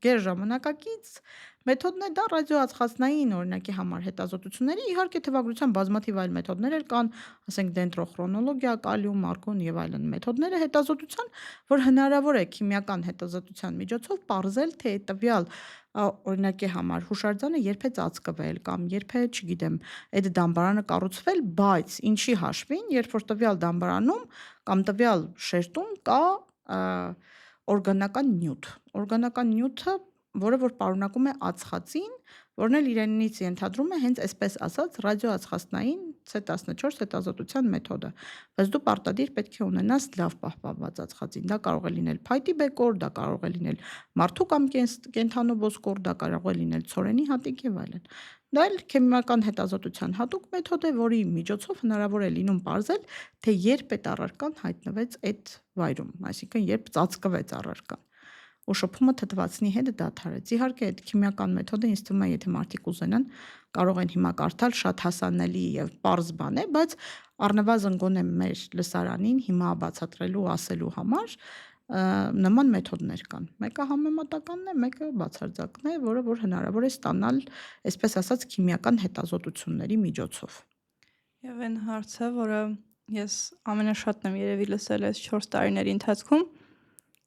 գերժամանակակից մեթոդն է, դա ռադիոածխածնային օրինակի համար հետազոտությունների, իհարկե թվագրության բազմաթիվ այլ մեթոդներ էլ կան, ասենք դենտրոխրոնոլոգիա, կալիում, արգոն եւ այլն մեթոդները հետազոտության, որ հնարավոր է քիմիական հետազոտության միջոցով պարզել, թե տվյալ օրինակի համար հուշարձանը երբ է ծածկվել կամ երբ է, չգիտեմ, այդ դամբարանը կառուցվել, բայց ինչի հաշվին, երբ որ տվյալ դամբարանում կամ տվյալ շերտում կա օրգանական նյութ։ Օրգանական նյութը, որը որ պարունակում է ածխածին, որն էլ իրենից ենթադրում է հենց այսպես ասած ռադիոածխածնային C14 հետազոտության մեթոդը։ Բայց դու պարտադիր պետք է ունենաս լավ պահպանված ածխածին։ Դա կարող է լինել փայտի բեկոր, դա կարող է լինել մարդու կամ կենդանու ոսկոր, դա կարող է լինել ցորենի հատիկ եւ այլն։ Դա էլ քիմիական հետազոտության հատուկ մեթոդ է, որի միջոցով հնարավոր է լինում պարզել, թե երբ այդ առարկան հայտնվեց այդ վայրում, այսինքն երբ ծածկվեց առարկան։ ու շփումը թթվածնի հետ դադարեց։ Իհարկե, այդ քիմիական մեթոդը ինձ թվում է, եթե մարդիկ ուզենան, կարող են հիմա կարդալ, շատ հասանելի եւ պարզ բան է, բայց առնվազն գոնե մեր լսարանին հիմա բացատրելու, ասելու համար նման մեթոդներ կան։ Մեկը համեմատականն է, մեկը բացարձակն է, որը որ հնարավոր է ստանալ, այսպես ասած, քիմիական հետազոտությունների միջոցով։ Եվ այն հարցը, որը ես ամենաշատն եմ երևի լսել այս 4 տարիների ընթացքում,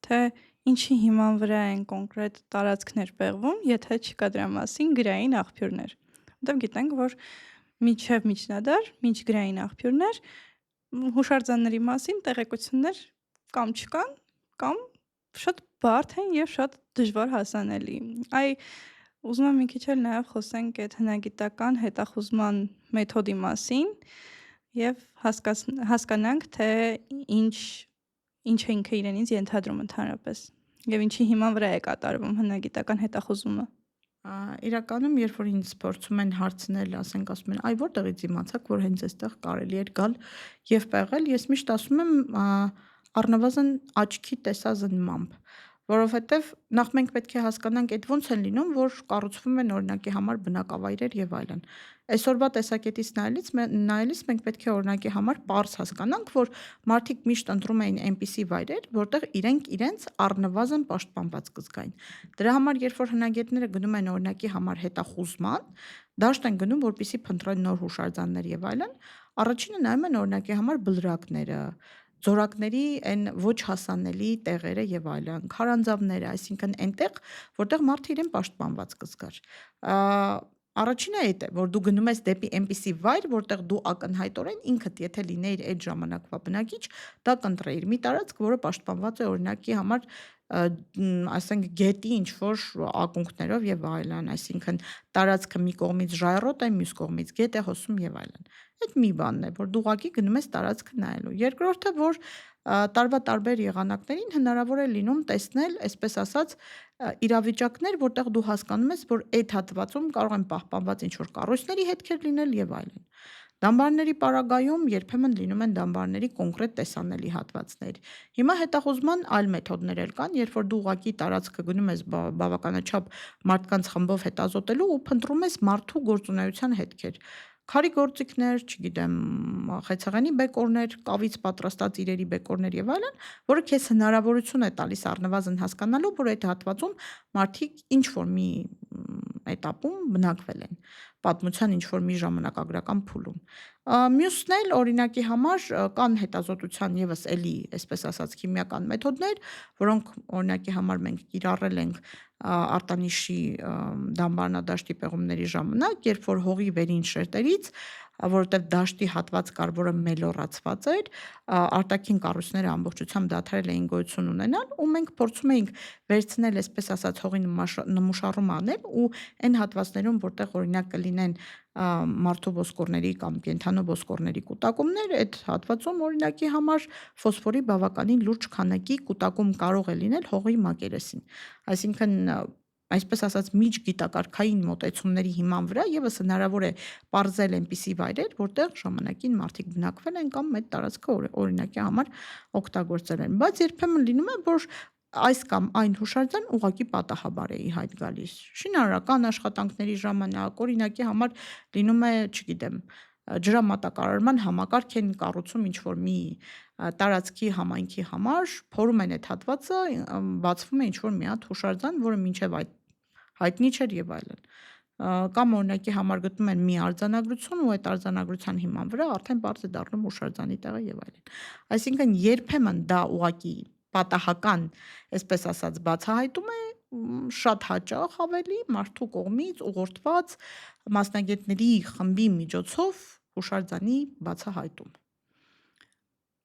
թե ինչի հիման վրա են կոնկրետ տարածքներ պեղվում, եթե չկա դրա մասին գրային աղբյուրներ։ Որտեղ գիտենք, որ միջև միջնադար, մինչ գրային աղբյուրներ հուշարձանների մասին տեղեկություններ կամ չկան, կամ շատ բարդ են եւ շատ դժվար հասանելի։ Ուզում եմ մի քիչ էլ նաև խոսենք այդ հնագիտական հետախուզման մեթոդի մասին եւ հասկանանք, թե ինչ է ինքը իրենից ենթադրում ընդհանրապես եւ ինչի հիման վրա է կատարվում հնագիտական հետախուզումը։ Իրականում, երբ որ ինձ փորձում են հարցնել, ասում են, այ որտեղից իմացաք, որ հենց այստեղ կարելի էր գալ եւ պեղել, ես միշտ ասում եմ, առնվազն աչքի տեսազնմամբ, որովհետեւ նախ մենք պետք է հասկանանք այդ ոնց են լինում, որ կառուցվում են օրինակի համար բնակավայրեր եւ այլն։ Այսօրվա տեսակետից նայելիս մենք պետք է օրինակի համար պարզ հասկանանք, որ մարդիկ միշտ ընտրում էին այնպիսի վայրեր, որտեղ իրենք իրենց առնվազն պաշտպանված կզգային։ Դրա համար, երբ որ հնագետները գնում են օրինակի համար հետախուզման, դաշտ են գնում, որպեսզի փնտրեն նոր հուշարձաններ եւ այլն, առաջինը նայում են օրինակի համար բլրակները, ձորակների այն ոչ հասանելի տեղերը եւ այլն, քարանձավները, այսինքն այնտեղ, որտեղ մարդը իրեն պաշտպանված կզգար։ Առաջինը այդ է, որ դու գնում ես դեպի այնպիսի վայր, որտեղ դու ակնհայտորեն ինքդ, եթե լինեիր այդ ժամանակվա բնակիչ, դա կընտրեիր մի տարածք, որը պաշտպանված է օրինակի համար, ասենք գետի ինչ որ ակունքներով եւ այլն, այսինքն տարածքը մի կողմից ժայռոտ է, մյուս կողմից գետ է հոսում եւ այլն։ Այդ մի բանն է, որ դու ուղղակի գնում ես տարածքը նայելու։ Երկրորդը, որ տարվա տարբեր եղանակներին հնարավոր է լինում տեսնել, այսպես ասած, իրավիճակներ, որտեղ դու հասկանում ես, որ այդ հատվածում կարող են պահպանված ինչ-որ կառույցների հետքեր լինել եւ այլն։ Դամբարների պարագայում երբեմն լինում են դամբարների կոնկրետ տեսանելի հատվածներ։ Հիմա հետախուզման այլ մեթոդներ էլ կան, երբ որ դու ուղղակի տարածքը գնում ես բավականաչափ մարդկանց խմբով հետազոտելու ու փնտրում ես մարդու գործունեության հետքեր։ Քարի գործիքներ, չգիտեմ, խեցեղենի բեկորներ, կավից պատրաստած իրերի բեկորներ եւ այլն, որը քեզ հնարավորություն է տալիս առնվազն հասկանալու, որ այդ հատվածում մարդիկ ինչ որ մի этаպում բնակվել են, պատմության ինչ որ մի ժամանակագրական փուլում։ Մյուսն էլ օրինակի համար կան հետազոտության եւս էլի, այսպես ասած, քիմիական մեթոդներ, որոնք օրինակի համար մենք կիրառել ենք Արտանիշի դամբարանադաշտի պեղումների ժամանակ, երբ որ հողի վերին շերտերից, որովհետև դաշտի հատված կար, որը մելորացված էր, արտաքին կառույցները ամբողջությամբ դադարել էին գոյություն ունենալ, ու մենք փորձում էինք վերցնել, այսպես ասած, հողի նմուշառում անել ու այն հատվածներում, որտեղ օրինակ կլինեն մարդու ոսկորների կամ կենդանու ոսկորների կուտակումներ, այդ հատվածում օրինակի համար ֆոսֆորի բավականին լուրջ քանակի կուտակում կարող է լինել հողի մակերեսին։ Այսինքն, այսպես ասած, միջգիտակարգային մոտեցումների հիման վրա եւս հնարավոր է պարզել այնպիսի վայրեր, որտեղ ժամանակին մարդիկ բնակվել են կամ այդ տարածքը օրինակի համար օգտագործել են։ Բայց երբեմն լինում է, որ այս կամ այն հուշարձան ուղղակի պատահաբար է ի հայտ գալիս։ Շինարարական աշխատանքների ժամանակ, օրինակի համար լինում է, չգիտեմ, ջրամատակարարման համակարգ են կառուցում ինչ որ մի տարածքի համայնքի համար, փորում են այդ հատվածը, բացվում է ինչ որ մի հատ հուշարձան, որը մինչև այդ հայտնի չէր եւ այլն։ Կամ օրինակի համար գտնում են մի արձանագրություն ու այդ արձանագրության հիման վրա արդեն բարձ է դառնում հուշարձանի տեղը եւ այլն։ Այսինքն երբեմն դա ուղղակի պատահական, այսպես ասած, բացահայտում է շատ հաճախ ավելի մարդու կողմից ուղղորդված մասնագետների խմբի միջոցով հուշարձանի բացահայտում։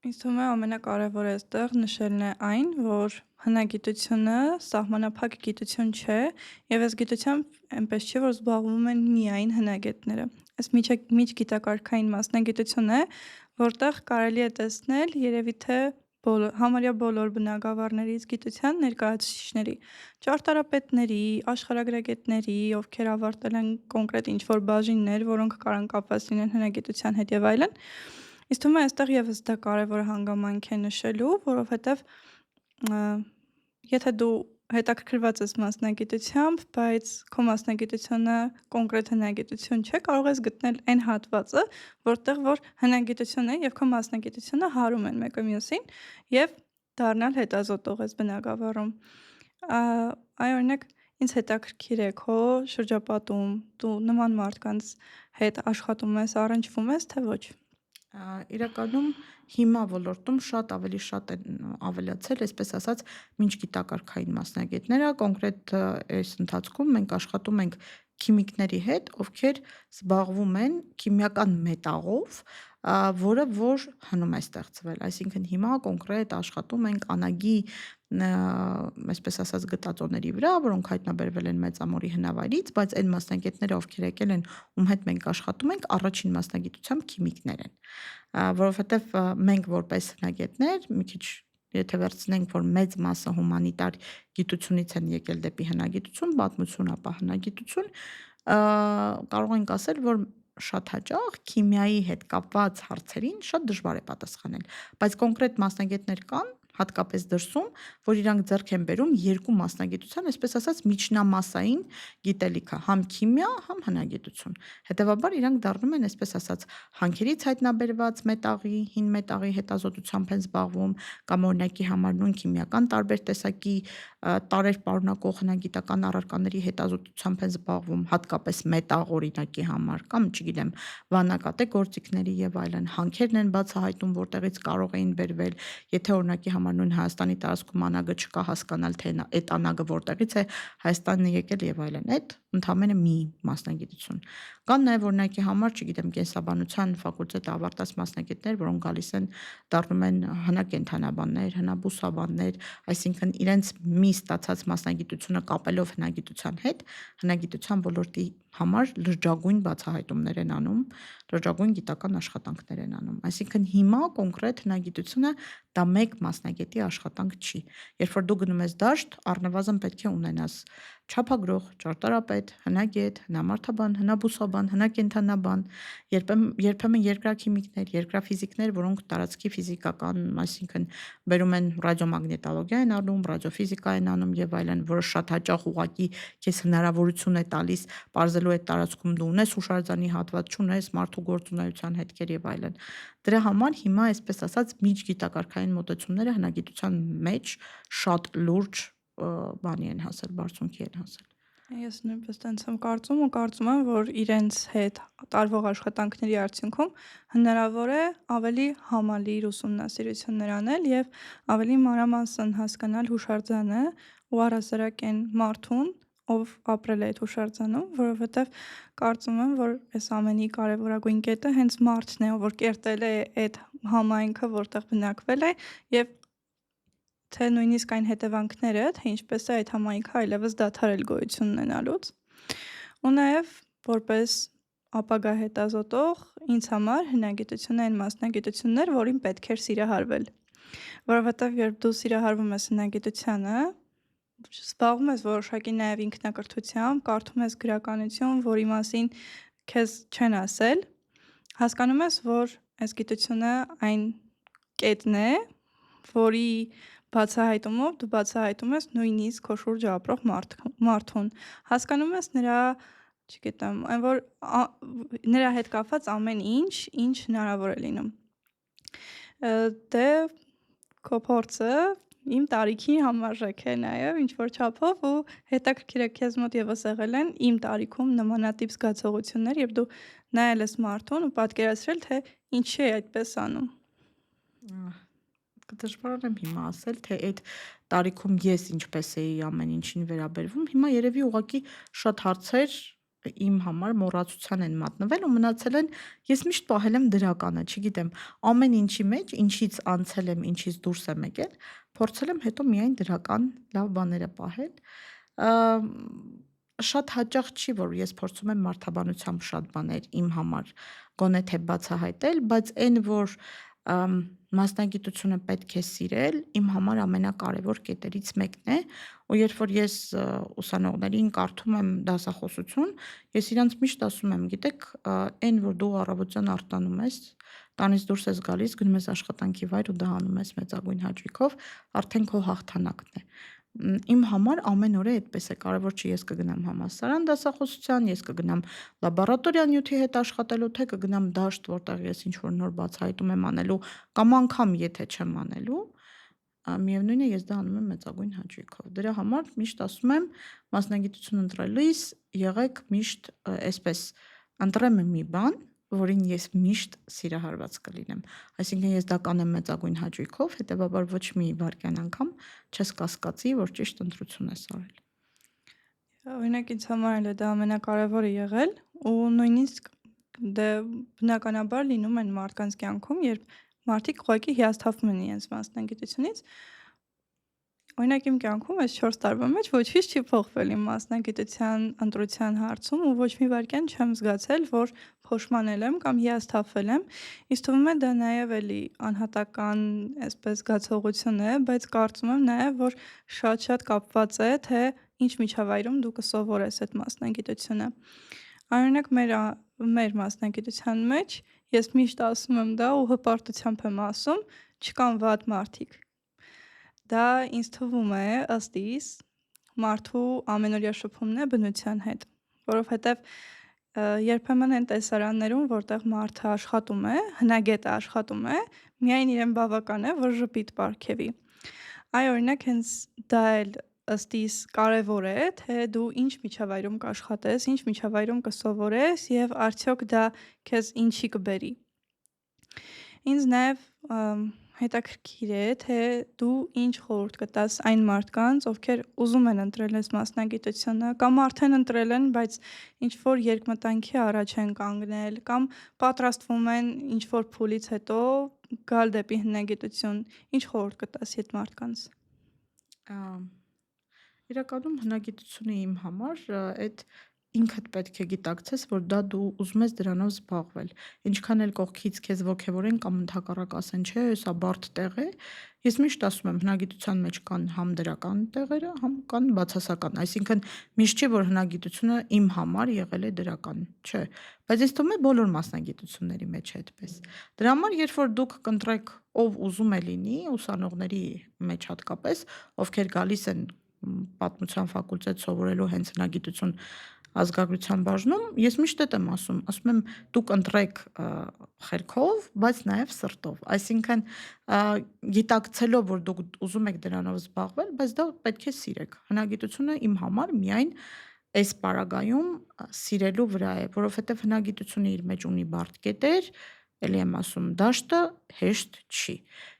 Ինձ թվում է ամենակարևորը այստեղ նշելն է այն, որ հնագիտությունը սահմանափակ գիտություն չէ եւ այս գիտությամբ այնպես չէ, որ զբաղվում են միայն հնագետները։ Այս միջգիտակարգային մասնագիտություն է, որտեղ կարելի է տեսնել երևի թե համարյա բոլոր բնագավառներից գիտության ներկայացուցիչների, ճարտարապետների, աշխարհագրագետների, ովքեր ավարտել են կոնկրետ ինչ-որ բաժիններ, որոնք կարող են կապված լինեն հնագիտության հետ եւ այլն։ Իսկ թվում է այստեղ եւս դա կարևոր հանգամանք է նշելու, որովհետեւ եթե դու հետաքրքրված ես մասնագիտությամբ, բայց քո մասնագիտությունը կոնկրետ հնագիտություն չէ, կարող ես գտնել այն հատվածը, որ հնագիտություն է եւ քո մասնագիտությունը հարում են մեկը մյուսին եւ դառնալ հետազոտող ես բնագավառում։ Այ օրինակ ինձ հետաքրքիր է քո շրջապատում, դու նման մարդկանց հետ աշխատում ես, առնչվում ես, թե ոչ։ Իրականում հիմա ոլորտում շատ են ավելացել, այսպես ասած, միջգիտակարգային մասնագետները, կոնկրետ այս ընթացքում մենք աշխատում ենք քիմիկների հետ, ովքեր զբաղվում են քիմիական մետաղով, որը որ հնում է ստեղծվել։ Այսինքն հիմա կոնկրետ աշխատում ենք անագի, այսպես ասած, գտածոների վրա, որոնք հայտնաբերվել են Մեծամորի հնավայրից, բայց այն մասնագետները, ովքեր եկել են, ում հետ մենք աշխատում ենք, առաջին մասնագիտությամբ քիմիկներ են, որովհետև մենք որպես հնագետներ մի քիչ եթե վերցնենք, որ մեծ մասը հումանիտար գիտությունից են եկել դեպի հնագիտություն, պատմություն, ապա հնագիտություն, կարող ենք ասել, որ շատ հաճախ քիմիայի հետ կապված հարցերին շատ դժվար է պատասխանել, բայց կոնկրետ մասնագետներ կան, հատկապես դրսում, որ իրանք ձեռք են բերում երկու մասնագիտության, այսպես ասած, միջնամասային գիտելիքը, համ քիմիա, համ հնագիտություն։ Հետևաբար իրանք դառնում են, այսպես ասած, հանքերից հայտնաբերված մետաղի, հին մետաղի հետազոտությամբ են զբաղվում, կամ օրինակի համար նույն քիմիական տարբեր տեսակի տարեր պարունակող հնագիտական առարկաների հետազոտությամբ են զբաղվում, հատկապես մետաղ օրինակի համար, կամ չգիտեմ, վանակատե գործիքների եւ այլն, հանքերն են բացահայտում, որտեղից կարող էին բերվել, եթե օրինակի համար նույն Հայաստանի տարածքում անագը չկա, հասկանալ թե այդ անագը որտեղից է Հայաստանը եկել եւ այլն, այդ ընդհանրապես մի մասնագիտություն։ Կան նաեւ օրինակի համար, չգիտեմ, կենսաբանության ֆակուլտետը ավարտած մասնագետներ, որոնք գալիս են դառնում են հնակենդանաբաններ, հնաբուսաբաններ, այսինքն իրենց մի ստացած մասնագիտությունը կապելով հնագիտության հետ, հնագիտության ոլորտի համար լրջագույն բացահայտումներ են անում, լրջագույն գիտական աշխատանքներ են անում։ Այսինքն հիմա կոնկրետ հնագիտությունը դա մեկ մասնագետի աշխատանք չի։ Երբ որ դու գնում ես դաշտ, առնվազն պետք է ունենաս չափագրող, ճարտարապետ, հնագետ, հնամարդաբան, հնաբուսաբան, հնակենդանաբան, երբեմն երկրաքիմիկներ, երկրաֆիզիկներ, որոնք տարածքի ֆիզիկական, այսինքն բերում են ռադիոմագնետոլոգիա են անում, ռադիոֆիզիկա են անում եւ այլն, որը շատ հաճախ ուղղակի քեզ հնարավորություն է տալիս բարձելու այդ տարածքում դու ունես հուշարձանի հատված, չունես մարդու գործունեության հետքեր եւ այլն։ Դրա համար հիմա, այսպես ասած, միջգիտակարգային մոտեցումները հնագիտության մեջ շատ լուրջ բանի են հասել, բարձունքի են հասել։ Ես նույնպես տենց եմ կարծում ու կարծում եմ, որ իրենց հետ տարվող աշխատանքների արդյունքում հնարավոր է ավելի համալիր ուսումնասիրություններ անել եւ ավելի մանրամասն հասկանալ հուշարձանը ու առհասարակ այն մարդուն, ով ապրել է այդ հուշարձանում, որովհետեւ կարծում եմ, որ այս ամենի կարևորագույն կետը հենց մարդն է, ով որ կերտել է այդ համայնքը, որտեղ բնակվել է եւ թե նույնիսկ այն հետևանքները, թե ինչպես է այդ համայնքը այլևս դադարել գոյություն ունենալուց։ Ու նաև որպես ապագա հետազոտող ինձ համար հնագիտությունը այն մասնագիտությունն էր, որին պետք էր սիրահարվել։ Որովհետև երբ դու սիրահարվում ես հնագիտությանը, զբաղվում ես որոշակի նաև ինքնակրթությամբ, կարդում ես գրականություն, որի մասին քեզ չեն ասել, հասկանում ես, որ այս գիտությունը այն կետն է, որի բացահայտումով դու բացահայտում ես նույնիսկ քո շուրջը ապրող մարդուն։ Հասկանում ես նրա, չգիտեմ, այն որ նրա հետ կապված ամեն ինչ, ինչ հնարավոր է լինում։ Դե քո փորձը իմ տարիքի համարժեք է նաև ինչ որ չափով ու հետաքրքիր է քեզ մոտ եւս եղել են իմ տարիքում նմանատիպ զգացողություններ, երբ դու նայել ես մարդուն ու պատկերացրել, թե ինչի է այդպես անում։ Դժվար եմ հիմա ասել, թե այդ տարիքում ես ինչպես էի ամեն ինչին վերաբերվում, հիմա երևի ուղղակի շատ հարցեր իմ համար մոռացության են մատնվել ու մնացել են, ես միշտ պահել եմ դրականը, չգիտեմ, ամեն ինչի մեջ, ինչից անցել եմ, ինչից դուրս եմ եկել, փորձել եմ հետո միայն դրական լավ բաները պահել։ Շատ հաճախ չի, որ ես փորձում եմ մարդաբանությամբ շատ բաներ իմ համար գոնե թե բացահայտել, բայց այն, որ մասնագիտությունը պետք է սիրել, իմ համար ամենակարևոր կետերից մեկն է, ու երբ որ ես ուսանողներին կարդում եմ դասախոսություն, ես իրանց միշտ ասում եմ, գիտեք, այն որ դու առավոտյան արտանում ես, տանից դուրս ես գալիս, գնում ես աշխատանքի վայր ու դա անում ես մեծագույն հաճույքով, արդեն քո հաղթանակն է։ Իմ համար ամեն օր այդպես է, կարևոր չի ես կգնամ համալսարան դասախոսության, ես կգնամ լաբորատորիա նյութի հետ աշխատելու, թե կգնամ դաշտ, որտեղ ես ինչ-որ նոր բացահայտում եմ անելու, կամ անգամ եթե չեմ անելու, միևնույն է ես դա անում եմ մեծագույն հաճույքով։ Դրա համար միշտ ասում եմ, մասնագիտություն ընտրելիս եղեք միշտ այսպես, ընտրեմ մի բան, որին ես միշտ սիրահարված կլինեմ։ Այսինքն ես դա կանեմ մեծագույն հաճույքով, հետևաբար ոչ մի վայրկյան անգամ չես կասկածի, որ ճիշտ ընտրություն ես արել։ Օրինակ ինձ համար էլ է դա ամենակարևորը եղել ու նույնիսկ դե բնականաբար լինում են մարդկանց կյանքում, երբ մարդիկ ուղղակի հիասթափվում են իրենց մասնագիտությունից։ Օրինակ իմ կյանքում այս 4 տարվա մեջ ոչինչ չի փոխվել իմ մասնագիտության ընտրության հարցում ու ոչ մի վայրկյան չեմ զգացել, որ փոշմանել եմ կամ հիասթափվել եմ։ Ինձ թվում է դա նաև էլի անհատական այսպես զգացողություն է, բայց կարծում եմ նաև, որ շատ-շատ կապված է, թե ինչ միջավայրում դու կսովորես այդ մասնագիտությունը։ Օրինակ մեր մասնագիտության մեջ ես միշտ ասում եմ դա ու հպարտությամբ եմ ասում, չկան վատ մարդիկ։ Դա ինձ թվում է ըստ իս մարդու ամենօրյա շփումն է բնության հետ, որովհետև երբեմն են տեսարաններում, որտեղ մարդը աշխատում է, հնագետը աշխատում է, միայն իրեն բավական է, որ ժպիտ պարգևի։ Այ օրինակ հենց դա էլ ըստ իս կարևոր է, թե դու ինչ միջավայրում կաշխատես, ինչ միջավայրում կսովորես եւ արդյոք դա քեզ ինչի կբերի։ Ինձ նաև հետաքրքիր է, թե դու ինչ խորհուրդ կտաս այն մարդկանց, ովքեր ուզում են ընտրել այս մասնագիտությունը կամ արդեն ընտրել են, բայց ինչ-որ երկմտանքի առաջ են կանգնել կամ պատրաստվում են ինչ-որ փուլից հետո գալ դեպի հնագիտություն։ Ինչ խորհուրդ կտաս այդ մարդկանց։ Ա, Իրականում հնագիտությունը իմ համար այդ ինքդ պետք է գիտակցես, որ դա դու ուզում ես դրանով զբաղվել։ Ինչքան էլ կողքից քեզ ոգևորեն կամ ընդհակառակ ասեն, չէ, սա բարդ տեղ է, ես միշտ ասում եմ, հնագիտության մեջ կան համ դրական տեղերը, համ կան բացասական։ Այսինքն միշտ չի, որ հնագիտությունը իմ համար եղել է դրական, չէ, բայց ինձ թվում է բոլոր մասնագիտությունների մեջ է այդպես։ Դրա համար, երբ որ դուք կընտրեք ով ուզում է լինի, ուսանողների մեջ հատկապես, ովքեր գալիս են պատմության ֆակուլտետ սովորելու հենց հնագիտություն ազգագրության բաժնում, ես միշտ եմ ասում եմ դուք ընտրեք խելքով, բայց նաև սրտով։ Այսինքն գիտակցելով, որ դուք ուզում եք դրանով զբաղվել, բայց դա պետք է սիրեք։ Հնագիտությունը իմ համար միայն այս պարագայում սիրելու վրա է, որովհետև հնագիտությունը իր մեջ ունի բարդ կետեր, էլի եմ ասում, դաշտը հեշտ չի։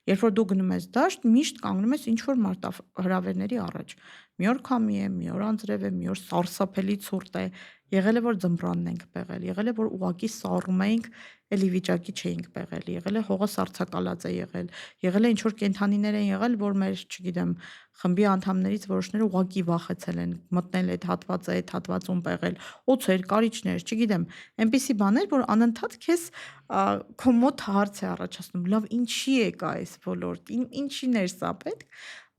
Երբ որ դու գնում ես դաշտ, միշտ կանգնում ես ինչ-որ մարտահրավերների առաջ։ Մի օր քամի է, մի օր անձրև է, մի օր սարսափելի ցուրտ է, եղել է որ ձմռանն ենք պեղել, եղել է որ ուղակի սառում էինք, էլի վիճակի չէինք պեղել, եղել է հողը սառցակալած է եղել է ինչ-որ կենդանիներ են եղել, որ մեր, չգիտեմ, խմբի անդամներից որոշները ուղակի վախեցել են, մտնել այդ հատվածը, այդ հատվածում պեղել, օձեր, կարիճներ, չգիտեմ, այնպիսի բաներ, որ անընդհատ քեզ քո մոտ հարց է առաջացնում, լավ, ինչի է կա այս ոլորտ, ինչին է սա պետք,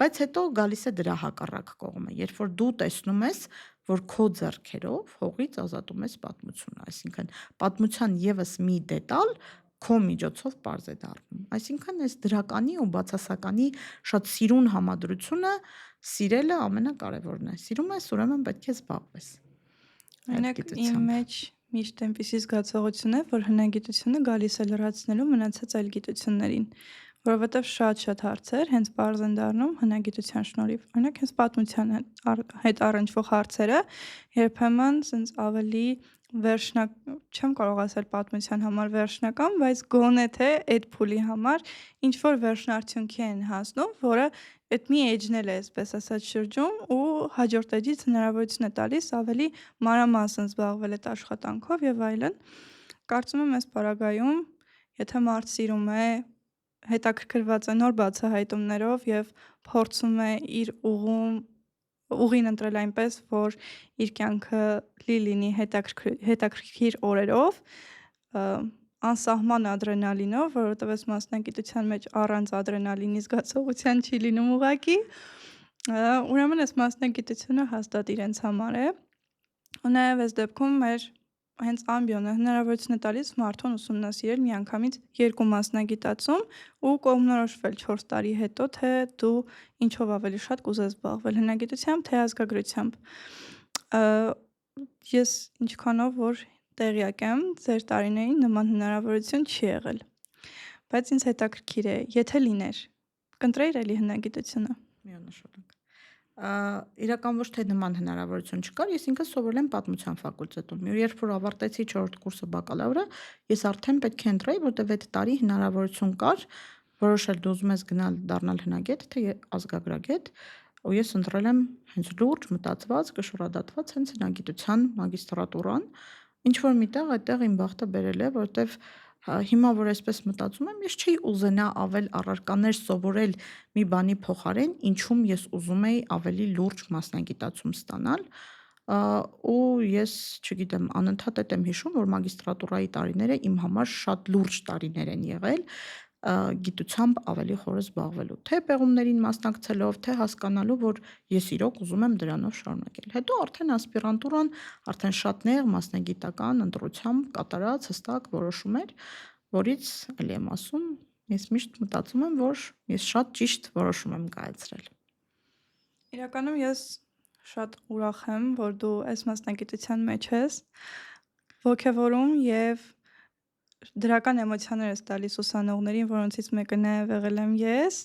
բայց հետո գալիս է դրա հակառակ կողմը, երբ որ դու տեսնում ես, որ քո ձեռքերով հողից ազատում ես պատմությունը, այսինքն պատմության եւս մի դետալ քո միջոցով պարզ է դառնում։ Այսինքն այս դրականի ու բացասականի շատ սիրուն համադրությունը սիրելը ամենակարևորն է։ Սիրում ես, ուրեմն պետք է զբաղվես այդ Օրինակ իմ գիտությամբ։ մեջ միշտ այնպիսի զգացողություն է, որ հնագիտությունը գալիս է լրացնելու մնացած այլ գիտություններին, որովհետև շատ-շատ հարցեր հենց պարզ են դառնում հնագիտության շնորհիվ։ Օրինակ հենց պատմության հետ առնչվող հարցերը երբեմն սենց ավելի վերջնակ, չեմ կարող ասել պատմության համար վերջնական, բայց գոնե թե այդ փուլի համար ինչ որ վերջնարդյունքի են հասնում, որը այդ մի էջն էլ է, այսպես ասած, շրջում ու հաջորդ էջից հնարավորություն է տալիս ավելի մանրամասն զբաղվել այդ աշխատանքով եւ այլն։ Կարծում եմ այս պարագայում, եթե մարդ սիրում է, հետաքրքրված է նոր բացահայտումներով եւ փորձում է իր ուղին ընտրել այնպես, որ իր կյանքը լի լինի հետաքրքիր օրերով, անսահման ադրենալինով, որովհետև այս մասնագիտության մեջ առանց ադրենալինի զգացողության չի լինում ուղղակի, ուրեմն այս մասնագիտությունը հաստատ իրենց համար է։ Ու նաև այս դեպքում մեր հենց ամբիոնը հնարավորություն է տալիս մարդուն ուսումնասիրել միանգամից երկու մասնագիտացում ու կողմնորոշվել 4 տարի հետո, թե դու ինչով ավելի շատ կուզես զբաղվել՝ հնագիտությամբ, թե ազգագրությամբ։ Ա, Ես ինչքանով որ տեղյակ եմ, ձեր տարիներին նման հնարավորություն չի եղել։ Բայց ինձ հետաքրքիր է, եթե լիներ, կընտրեիր էլի հնագիտությունը։ Միանշանակ։ Իրական ոչ թե նման հնարավորություն չկար, ես ինքս սովորել եմ պատմության ֆակուլտետում։ Երբ որ ավարտեցի 4-րդ կուրսը բակալավրը, ես արդեն պետք է ընտրեի, որտեղ 6 տարի հնարավորություն կար որոշել դու ուզում ես գնալ դառնալ հնագետ, թե ազգագրագետ, ու ես ընտրել եմ հենց լուրջ մտածված, կշռադատված հենց հնագիտության մագիստրատուրան, ինչ որ միտեղ այդտեղ իմ բախտը բերել է, որտեղ հիմա որ այսպես մտածում եմ, ես չի ուզենա ավել առարկաներ սովորել մի բանի փոխարեն, ինչում ես ուզում էի ավելի լուրջ մասնագիտացում ստանալ, ու ես, չգիտեմ, անընդհատ եմ հիշում, որ մագիստրատուրայի տարիները իմ համար շատ լուրջ տարիներ են եղել, գիտությամբ ավելի խորը զբաղվելու, թե պեղումներին մասնակցելով, թե հասկանալու, որ ես իրոք ուզում եմ դրանով շարունակել։ Հետո արդեն ասպիրանտուրան արդեն շատ նեղ մասնագիտական ընտրությամբ կատարած հստակ որոշում էր, որից էլի եմ ասում, ես միշտ մտածում եմ, որ ես շատ ճիշտ որոշում եմ կայացրել։ Իրականում ես շատ ուրախ եմ, որ դու այս մասնագիտության մեջ ես, ոգևորում եւ դրական էմոցիաներ ես տալիս ուսանողներին, որոնցից մեկը նաև եղել եմ ես,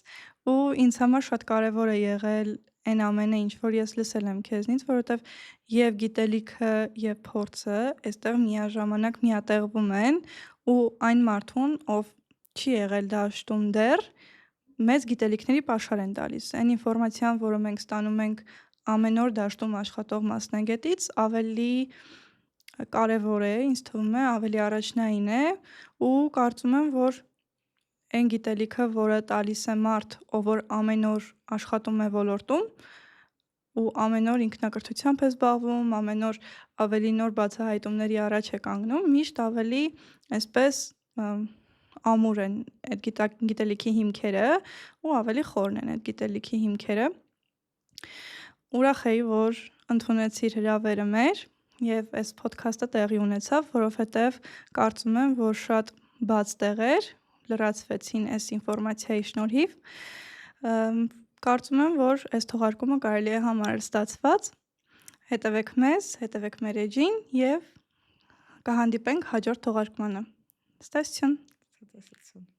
ու ինձ համար շատ կարևոր է եղել այն ամենը, ինչ որ ես լսել եմ քեզնից, որովհետև եւ գիտելիքը եւ փորձը այստեղ միաժամանակ միատեղվում են ու այն մարդուն, ով չի եղել դաշտում դեռ, մեծ գիտելիքների պաշար են տալիս։ Այն ինֆորմացիան, որը մենք ստանում ենք ամեն օր դաշտում աշխատող մասնագետից, ավելի կարևոր է, ինձ թվում է, ավելի առաջնային է ու կարծում եմ, որ այն գիտելիքը, որը տալիս է մարդ, ով որ ամեն օր աշխատում է ոլորտում ու ամեն օր ինքնակրթությամբ է զբաղվում, ամեն օր ավելի նոր բացահայտումների առաջ է կանգնում, միշտ ավելի այսպես ամուր են այդ գիտելիքի հիմքերը ու ավելի խորն են այդ գիտելիքի հիմքերը։ Ուրախ էի, որ ընդունեցիր հրավերը մեր եւ այս ոդքասթը տեղի ունեցավ, որովհետեւ կարծում եմ, որ շատ բաց տեղեր լրացվեցին այս ինֆորմացիայի շնորհիվ։ Կարծում եմ, որ այս թողարկումը կարելի է համարել ստացված։ Հետևեք մեզ, հետևեք մեր էջին եւ կհանդիպենք հաջորդ թողարկմանը։ Ստացիոն։ Ցտեսություն։